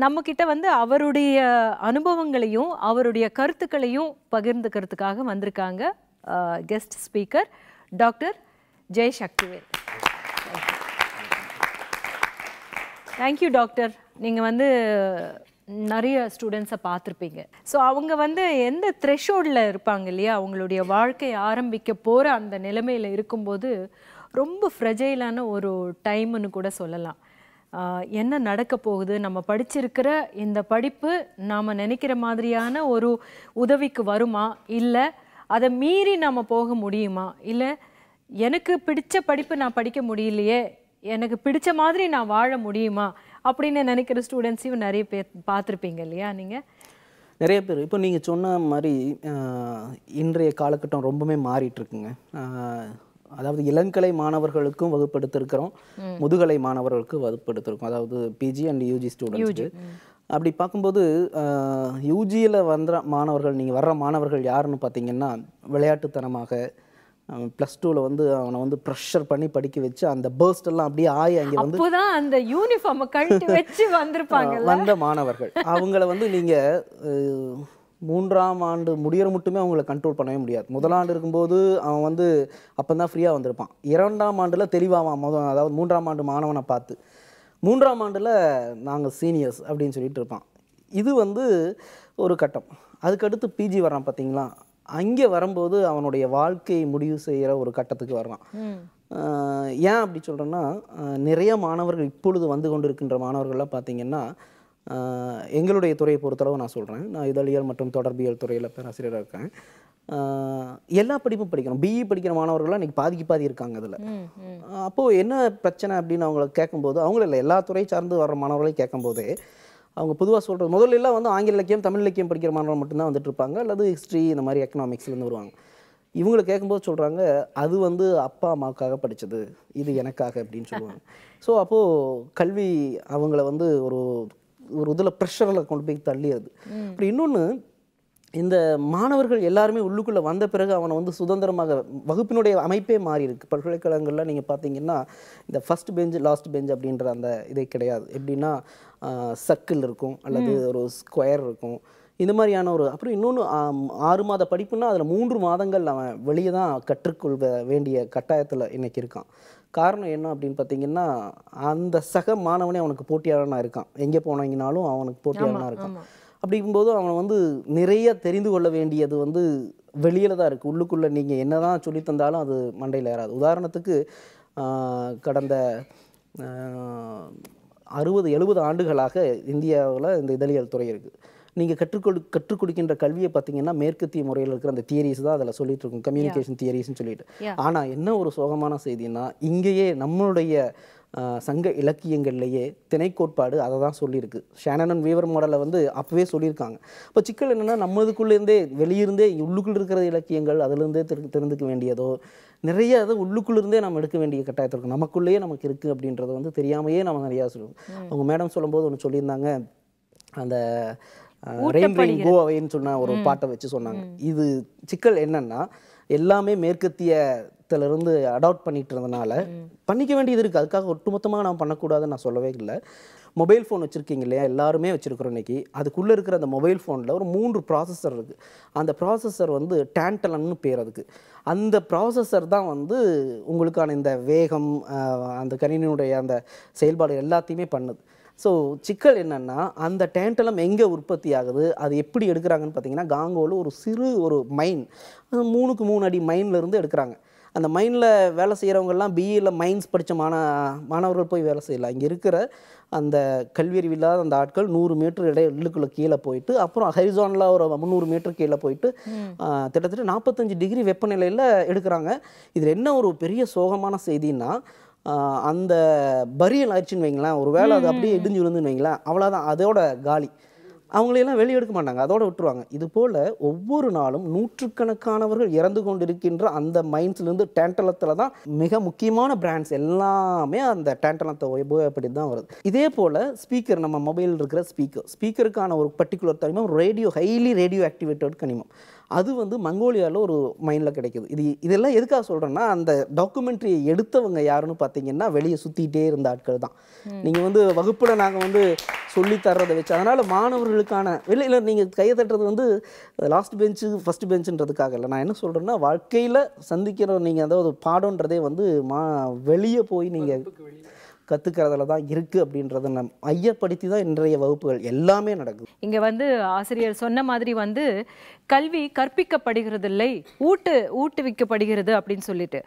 நம்மக்கிட்ட வந்து அவருடைய அனுபவங்களையும் அவருடைய கருத்துக்களையும் பகிர்ந்துக்கிறதுக்காக வந்திருக்காங்க guest speaker doctor Jayasakthivel. Thank you doctor. நீங்கள் வந்து நிறைய ஸ்டூடெண்ட்ஸை பார்த்துருப்பீங்க. ஸோ அவங்க வந்து எந்த த்ரெஷோல்டில் இருப்பாங்க இல்லையா, அவங்களுடைய வாழ்க்கை ஆரம்பிக்க போகிற அந்த நிலைமையில் இருக்கும்போது ரொம்ப ஃப்ரெஜைலான ஒரு டைம்னு கூட சொல்லலாம். என்ன நடக்க போகுது, நம்ம படிச்சிருக்கிற இந்த படிப்பு நாம் நினைக்கிற மாதிரியான ஒரு உதவிக்கு வருமா, இல்லை அதை மீறி நம்ம போக முடியுமா, இல்லை எனக்கு பிடிச்ச படிப்பு நான் படிக்க முடியலையே, எனக்கு பிடிச்ச மாதிரி நான் வாழ முடியுமா அப்படின்னு நினைக்கிற ஸ்டூடெண்ட்ஸையும் நிறைய பேர் பார்த்துருப்பீங்க இல்லையா நீங்கள்? நிறைய பேர் இப்போ நீங்கள் சொன்ன மாதிரி இன்றைய காலகட்டம் ரொம்பவே மாறிட்டுருக்குங்க. அதாவது இளங்கலை மாணவர்களுக்கும் வகுப்படுத்திருக்கிறோம், முதுகலை மாணவர்களுக்கும் வகுப்படுத்திருக்கோம், அதாவது பிஜி அண்ட் யூஜி ஸ்டூடெண்ட்ஸுக்கு. அப்படி பார்க்கும்போது யூஜியில் வந்த மாணவர்கள், நீங்கள் வர்ற மாணவர்கள் யாருன்னு பார்த்தீங்கன்னா விளையாட்டுத்தனமாக +2ல் வந்து அவனை வந்து ப்ரெஷர் பண்ணி படிக்க வச்சு அந்த பர்ஸ்ட் எல்லாம் அப்படியே ஆகி அங்கே வந்து அப்போதான் அந்த யூனிஃபார்மை கழட்டி வச்சு வந்த மாணவர்கள். அவங்கள வந்து நீங்கள் 3ஆம் ஆண்டு முடிகிற மட்டுமே அவங்கள கண்ட்ரோல் பண்ணவே முடியாது. முதலாண்டு இருக்கும்போது அவன் வந்து அப்போ தான் ஃப்ரீயாக வந்திருப்பான். 2ஆம் ஆண்டில் தெளிவாவான். அதாவது 3ஆம் ஆண்டு மாணவனை பார்த்து 3ஆம் ஆண்டில் நாங்கள் சீனியர்ஸ் அப்படின்னு சொல்லிட்டு இருப்பான். இது வந்து ஒரு கட்டம். அதுக்கடுத்து பிஜி வரான் பார்த்தீங்களா, அங்கே வரும்போது அவனுடைய வாழ்க்கையை முடிவு செய்கிற ஒரு கட்டத்துக்கு வர்றான். ஏன் அப்படி சொல்கிறேன்னா, நிறைய மாணவர்கள் இப்பொழுது வந்து கொண்டு இருக்கின்ற மாணவர்கள்லாம் பார்த்தீங்கன்னா, எங்களுடைய துறையை பொறுத்தளவு நான் சொல்கிறேன், நான் இதழியல் மற்றும் தொடர்பியல் துறையில் பேராசிரியராக இருக்கேன். எல்லா படிப்பும் படிக்கணும். பிஇ படிக்கிற மாணவர்கள்லாம் இன்றைக்கி பாதி இருக்காங்க அதில். அப்போது என்ன பிரச்சனை அப்படின்னு அவங்கள கேட்கும்போது, அவங்கள இல்லை எல்லா துறை சார்ந்து வர்ற மாணவர்களையும் கேட்கும்போதே அவங்க பொதுவாக சொல்கிறது, முதல்ல எல்லாம் வந்து ஆங்கில இலக்கியம் தமிழ் இலக்கியம் படிக்கிற மாணவர்கள் மட்டும்தான் வந்துட்டு இருப்பாங்க, அல்லது ஹிஸ்ட்ரி இந்த மாதிரி எக்கனாமிக்ஸ்லேருந்து வருவாங்க. இவங்களை கேட்கும்போது சொல்கிறாங்க, அது வந்து அப்பா அம்மாவுக்காக படித்தது, இது எனக்காக அப்படின்னு சொல்லுவாங்க. ஸோ அப்போது கல்வி அவங்கள வந்து ஒரு இதில் ப்ரெஷரில் கொண்டு போய் தள்ளிடுது. அப்புறம் இன்னொன்று, இந்த மாணவர்கள் எல்லாருமே உள்ளுக்குள்ளே வந்த பிறகு அவனை வந்து சுதந்திரமாக வகுப்பினுடைய அமைப்பே மாறி இருக்குது. பல்கலைக்கழகங்களில் நீங்கள் பார்த்தீங்கன்னா இந்த ஃபஸ்ட் பெஞ்ச் லாஸ்ட் பெஞ்ச் அப்படின்ற அந்த இதே கிடையாது. எப்படின்னா சர்க்கிள் இருக்கும், அல்லது ஒரு ஸ்கொயர் இருக்கும், இந்த மாதிரியான ஒரு. அப்புறம் இன்னொன்று, 6 மாத படிப்புன்னா அதில் 3 மாதங்கள் அவன் வெளியே தான் கற்றுக்கொள்ள வேண்டிய கட்டாயத்தில் இன்றைக்கி இருக்கான். காரணம் என்ன அப்படின்னு பார்த்தீங்கன்னா, அந்த சக மாணவனே அவனுக்கு போட்டியாளனாக இருக்கான். எங்கே போனாங்கனாலும் அவனுக்கு போட்டியாளனாக இருக்கான். அப்படிங்கும்போது அவனை வந்து நிறைய தெரிந்து கொள்ள வேண்டியது வந்து வெளியில் தான் இருக்குது. உள்ளுக்குள்ளே நீங்கள் என்ன தான் சொல்லி தந்தாலும் அது மண்டையில் ஏறாது. உதாரணத்துக்கு கடந்த 60-70 ஆண்டுகளாக இந்தியாவில் இந்த இதழியல் துறை இருக்குது. நீங்கள் கற்றுக் கொடுக்கின்ற கல்வியை பார்த்தீங்கன்னா மேற்கத்திய முறையில் இருக்கிற அந்த தியரிஸ் தான் அதில் சொல்லிட்டு இருக்கும், கம்யூனிகேஷன் தியரிஸ்ன்னு சொல்லிட்டு. ஆனால் என்ன ஒரு சோகமான செய்தின்னா, இங்கேயே நம்மளுடைய சங்க இலக்கியங்கள்லேயே திணைக்கோட்பாடு அதை தான் சொல்லியிருக்கு. ஷானன் அண்ட் வீவர் மாடலை வந்து அப்போவே சொல்லியிருக்காங்க. இப்போ சிக்கல் என்னென்னா, நம்ம இதுக்குள்ளேருந்தே வெளியிருந்தே உள்ளுக்குள்ள இருக்கிற இலக்கியங்கள் அதிலேருந்தே தெரிந்துக்க வேண்டியதோ, நிறைய அதை உள்ளுக்குள்ளேருந்தே நம்ம எடுக்க வேண்டிய கட்டாயத்தில் இருக்கும். நமக்குள்ளேயே நமக்கு இருக்குது அப்படின்றத வந்து தெரியாமையே நம்ம நிறையா சொல்லுவோம். அவங்க மேடம் சொல்லும்போது ஒன்று சொல்லியிருந்தாங்க, அந்த ரெயின் கோ அவேன்னு சொன்ன ஒரு பாட்டை வச்சு சொன்னாங்க. இது சிக்கல் என்னன்னா, எல்லாமே மேற்கத்தியத்திலிருந்து அடாப்ட் பண்ணிட்டு இருந்தனால பண்ணிக்க வேண்டியது இருக்குது. அதுக்காக ஒட்டுமொத்தமாக நான் பண்ணக்கூடாதுன்னு நான் சொல்லவே இல்லை. மொபைல் ஃபோன் வச்சுருக்கீங்க இல்லையா, எல்லாருமே வச்சுருக்கிறோம் இன்றைக்கி. அதுக்குள்ளே இருக்கிற அந்த மொபைல் ஃபோனில் ஒரு 3 ப்ராசஸர் இருக்குது. அந்த ப்ராசஸர் வந்து டேண்டலம்னு பேர் அதுக்கு. அந்த ப்ராசஸர் தான் வந்து உங்களுக்கான இந்த வேகம், அந்த கணினியுடைய அந்த செயல்பாடு எல்லாத்தையுமே பண்ணுது. ஸோ சிக்கல் என்னென்னா, அந்த டேண்டலம் எங்கே உற்பத்தி ஆகுது, அது எப்படி எடுக்கிறாங்கன்னு பார்த்தீங்கன்னா, காங்கோவில் ஒரு சிறு மைன், அது 3x3 அடி மைன்லேருந்து எடுக்கிறாங்க. அந்த மைனில் வேலை செய்கிறவங்கெல்லாம் பிஇயில் மைன்ஸ் படித்த மாணவர்கள் போய் வேலை செய்யலாம். இங்கே இருக்கிற அந்த கல்வியறிவு இல்லாத அந்த ஆட்கள் 100 மீட்டர் உள்ளுக்குள்ளே கீழே போயிட்டு அப்புறம் ஹரிசானலாக ஒரு 300 மீட்டர் கீழே போயிட்டு கிட்டத்தட்ட 45 டிகிரி வெப்பநிலையில் எடுக்கிறாங்க. இதில் என்ன ஒரு பெரிய சோகமான செய்தின்னா, அந்த பரியல் ஆயிடுச்சுன்னு வைங்களேன், ஒரு வேளை அது அப்படியே இடிஞ்சு விழுந்துன்னு வைங்களேன், அவ்வளோதான், அதோட காலி. அவங்களையெல்லாம் வெளியே எடுக்க மாட்டாங்க, அதோட விட்டுருவாங்க. இது போல் ஒவ்வொரு நாளும் நூற்றுக்கணக்கானவர்கள் இறந்து கொண்டிருக்கின்ற அந்த மைன்ஸ்லேருந்து டேண்டலத்தில் தான் மிக முக்கியமான பிராண்ட்ஸ் எல்லாமே அந்த டேண்டலத்தை உபயோகப்படி தான் வருது. இதே போல் ஸ்பீக்கர், நம்ம மொபைல் இருக்கிற ஸ்பீக்கருக்கான ஒரு பர்டிகுலர் தனிமம் ஹைலி ரேடியோ ஆக்டிவேட்டட் கனிமம். அது வந்து மங்கோலியாவில் ஒரு மைனில் கிடைக்குது. இதெல்லாம் எதுக்காக சொல்கிறேன்னா, அந்த டாக்குமெண்ட்ரியை எடுத்தவங்க யாருன்னு பார்த்தீங்கன்னா வெளியே சுற்றிக்கிட்டே இருந்த ஆட்கள் தான். நீங்கள் வந்து வகுப்பில் நாங்கள் வந்து சொல்லித்தர்றதை வச்சு, அதனால் மாணவர்களுக்கான வெளியில் நீங்கள் கையை தட்டுறது வந்து லாஸ்ட் பெஞ்சு ஃபஸ்ட் பெஞ்சுன்றதுக்காக இல்லை. நான் என்ன சொல்கிறேன்னா, வாழ்க்கையில் சந்திக்கிற நீங்கள் அதாவது பாடன்றதே வந்து வெளியே போய் நீங்கள் கற்றுக்கிறதுல தான் இருக்குது அப்படின்றத நம்ம ஐயப்படுத்தி தான் இன்றைய வகுப்புகள் எல்லாமே நடக்குது. இங்கே வந்து ஆசிரியர் சொன்ன மாதிரி வந்து கல்வி கற்பிக்கப்படுகிறதில்லை, ஊட்டுவிக்கப்படுகிறது அப்படின்னு சொல்லிட்டு,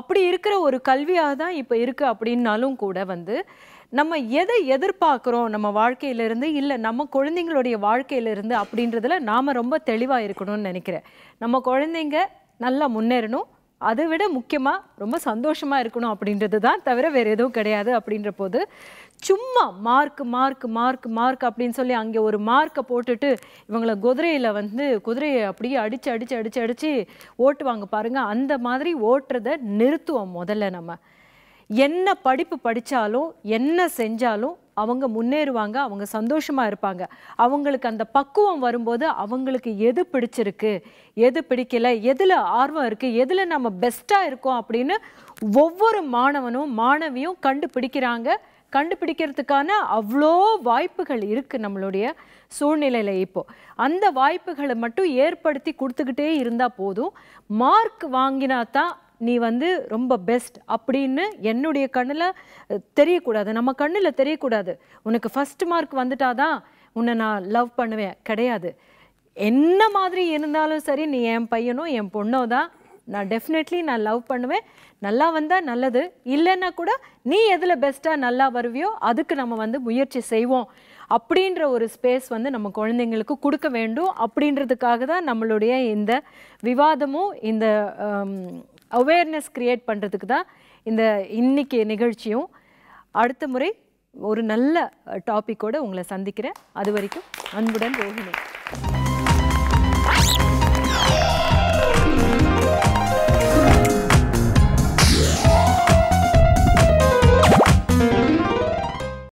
அப்படி இருக்கிற ஒரு கல்வியாக தான் இப்போ இருக்குது. அப்படின்னாலும் கூட வந்து நம்ம எதை எதிர்பார்க்குறோம் நம்ம வாழ்க்கையிலேருந்து, இல்லை நம்ம குழந்தைங்களுடைய வாழ்க்கையிலேருந்து அப்படின்றதுல நாம் ரொம்ப தெளிவாக இருக்கணும்னு நினைக்கிறேன். நம்ம குழந்தைங்க நல்லா முன்னேறணும், அதை விட முக்கியமாக ரொம்ப சந்தோஷமாக இருக்கணும் அப்படின்றது தான், தவிர வேறு எதுவும் கிடையாது. அப்படின்ற போது சும்மா மார்க் அப்படின்னு சொல்லி அங்கே ஒரு மார்க்கை போட்டுட்டு இவங்களை குதிரையை அப்படியே அடித்து ஓட்டுவாங்க பாருங்கள். அந்த மாதிரி ஓட்டுறதை நிறுத்துவோம். முதல்ல நம்ம என்ன படிப்பு படித்தாலும் என்ன செஞ்சாலும் அவங்க முன்னேறுவாங்க, அவங்க சந்தோஷமாக இருப்பாங்க. அவங்களுக்கு அந்த பக்குவம் வரும்போது அவங்களுக்கு எது பிடிச்சிருக்கு, எது பிடிக்கல, எதில் ஆர்வம் இருக்குது, எதில் நம்ம பெஸ்ட்டாக இருக்கோம் அப்படின்னு ஒவ்வொரு மாணவியும் கண்டுபிடிக்கிறதுக்கான அவ்வளோ வாய்ப்புகள் இருக்குது நம்மளுடைய சூழ்நிலையில். இப்போது அந்த வாய்ப்புகளை மட்டும் ஏற்படுத்தி கொடுத்துக்கிட்டே இருந்தால் போதும். மார்க் வாங்கினா தான் நீ வந்து ரொம்ப பெஸ்ட் அப்படின்னு என்னுடைய கண்ணில் தெரியக்கூடாது, நம்ம கண்ணில் தெரியக்கூடாது. உனக்கு ஃபஸ்ட் மார்க் வந்துட்டாதான் உன்னை நான் லவ் பண்ணுவேன் கிடையாது. என்ன மாதிரி இருந்தாலும் சரி, நீ என் பையனோ என் பொண்ணோ தான், நான் டெஃபினெட்லி நான் லவ் பண்ணுவேன். நல்லா வந்தால் நல்லது, இல்லைன்னா கூட நீ எதில் பெஸ்ட்டாக நல்லா வருவியோ அதுக்கு நம்ம வந்து முயற்சி செய்வோம் அப்படின்ற ஒரு ஸ்பேஸ் வந்து நம்ம குழந்தைங்களுக்கு கொடுக்க வேண்டும். அப்படின்றதுக்காக தான் நம்மளுடைய இந்த விவாதமும் இந்த அவேர்னஸ் கிரியேட் பண்ணுறதுக்கு தான் இந்த இன்னைக்கு நிகழ்ச்சியும். அடுத்த முறை ஒரு நல்ல டாப்பிக்கோடு உங்களை சந்திக்கிறேன். அது வரைக்கும் அன்புடன் ரோஹிணி.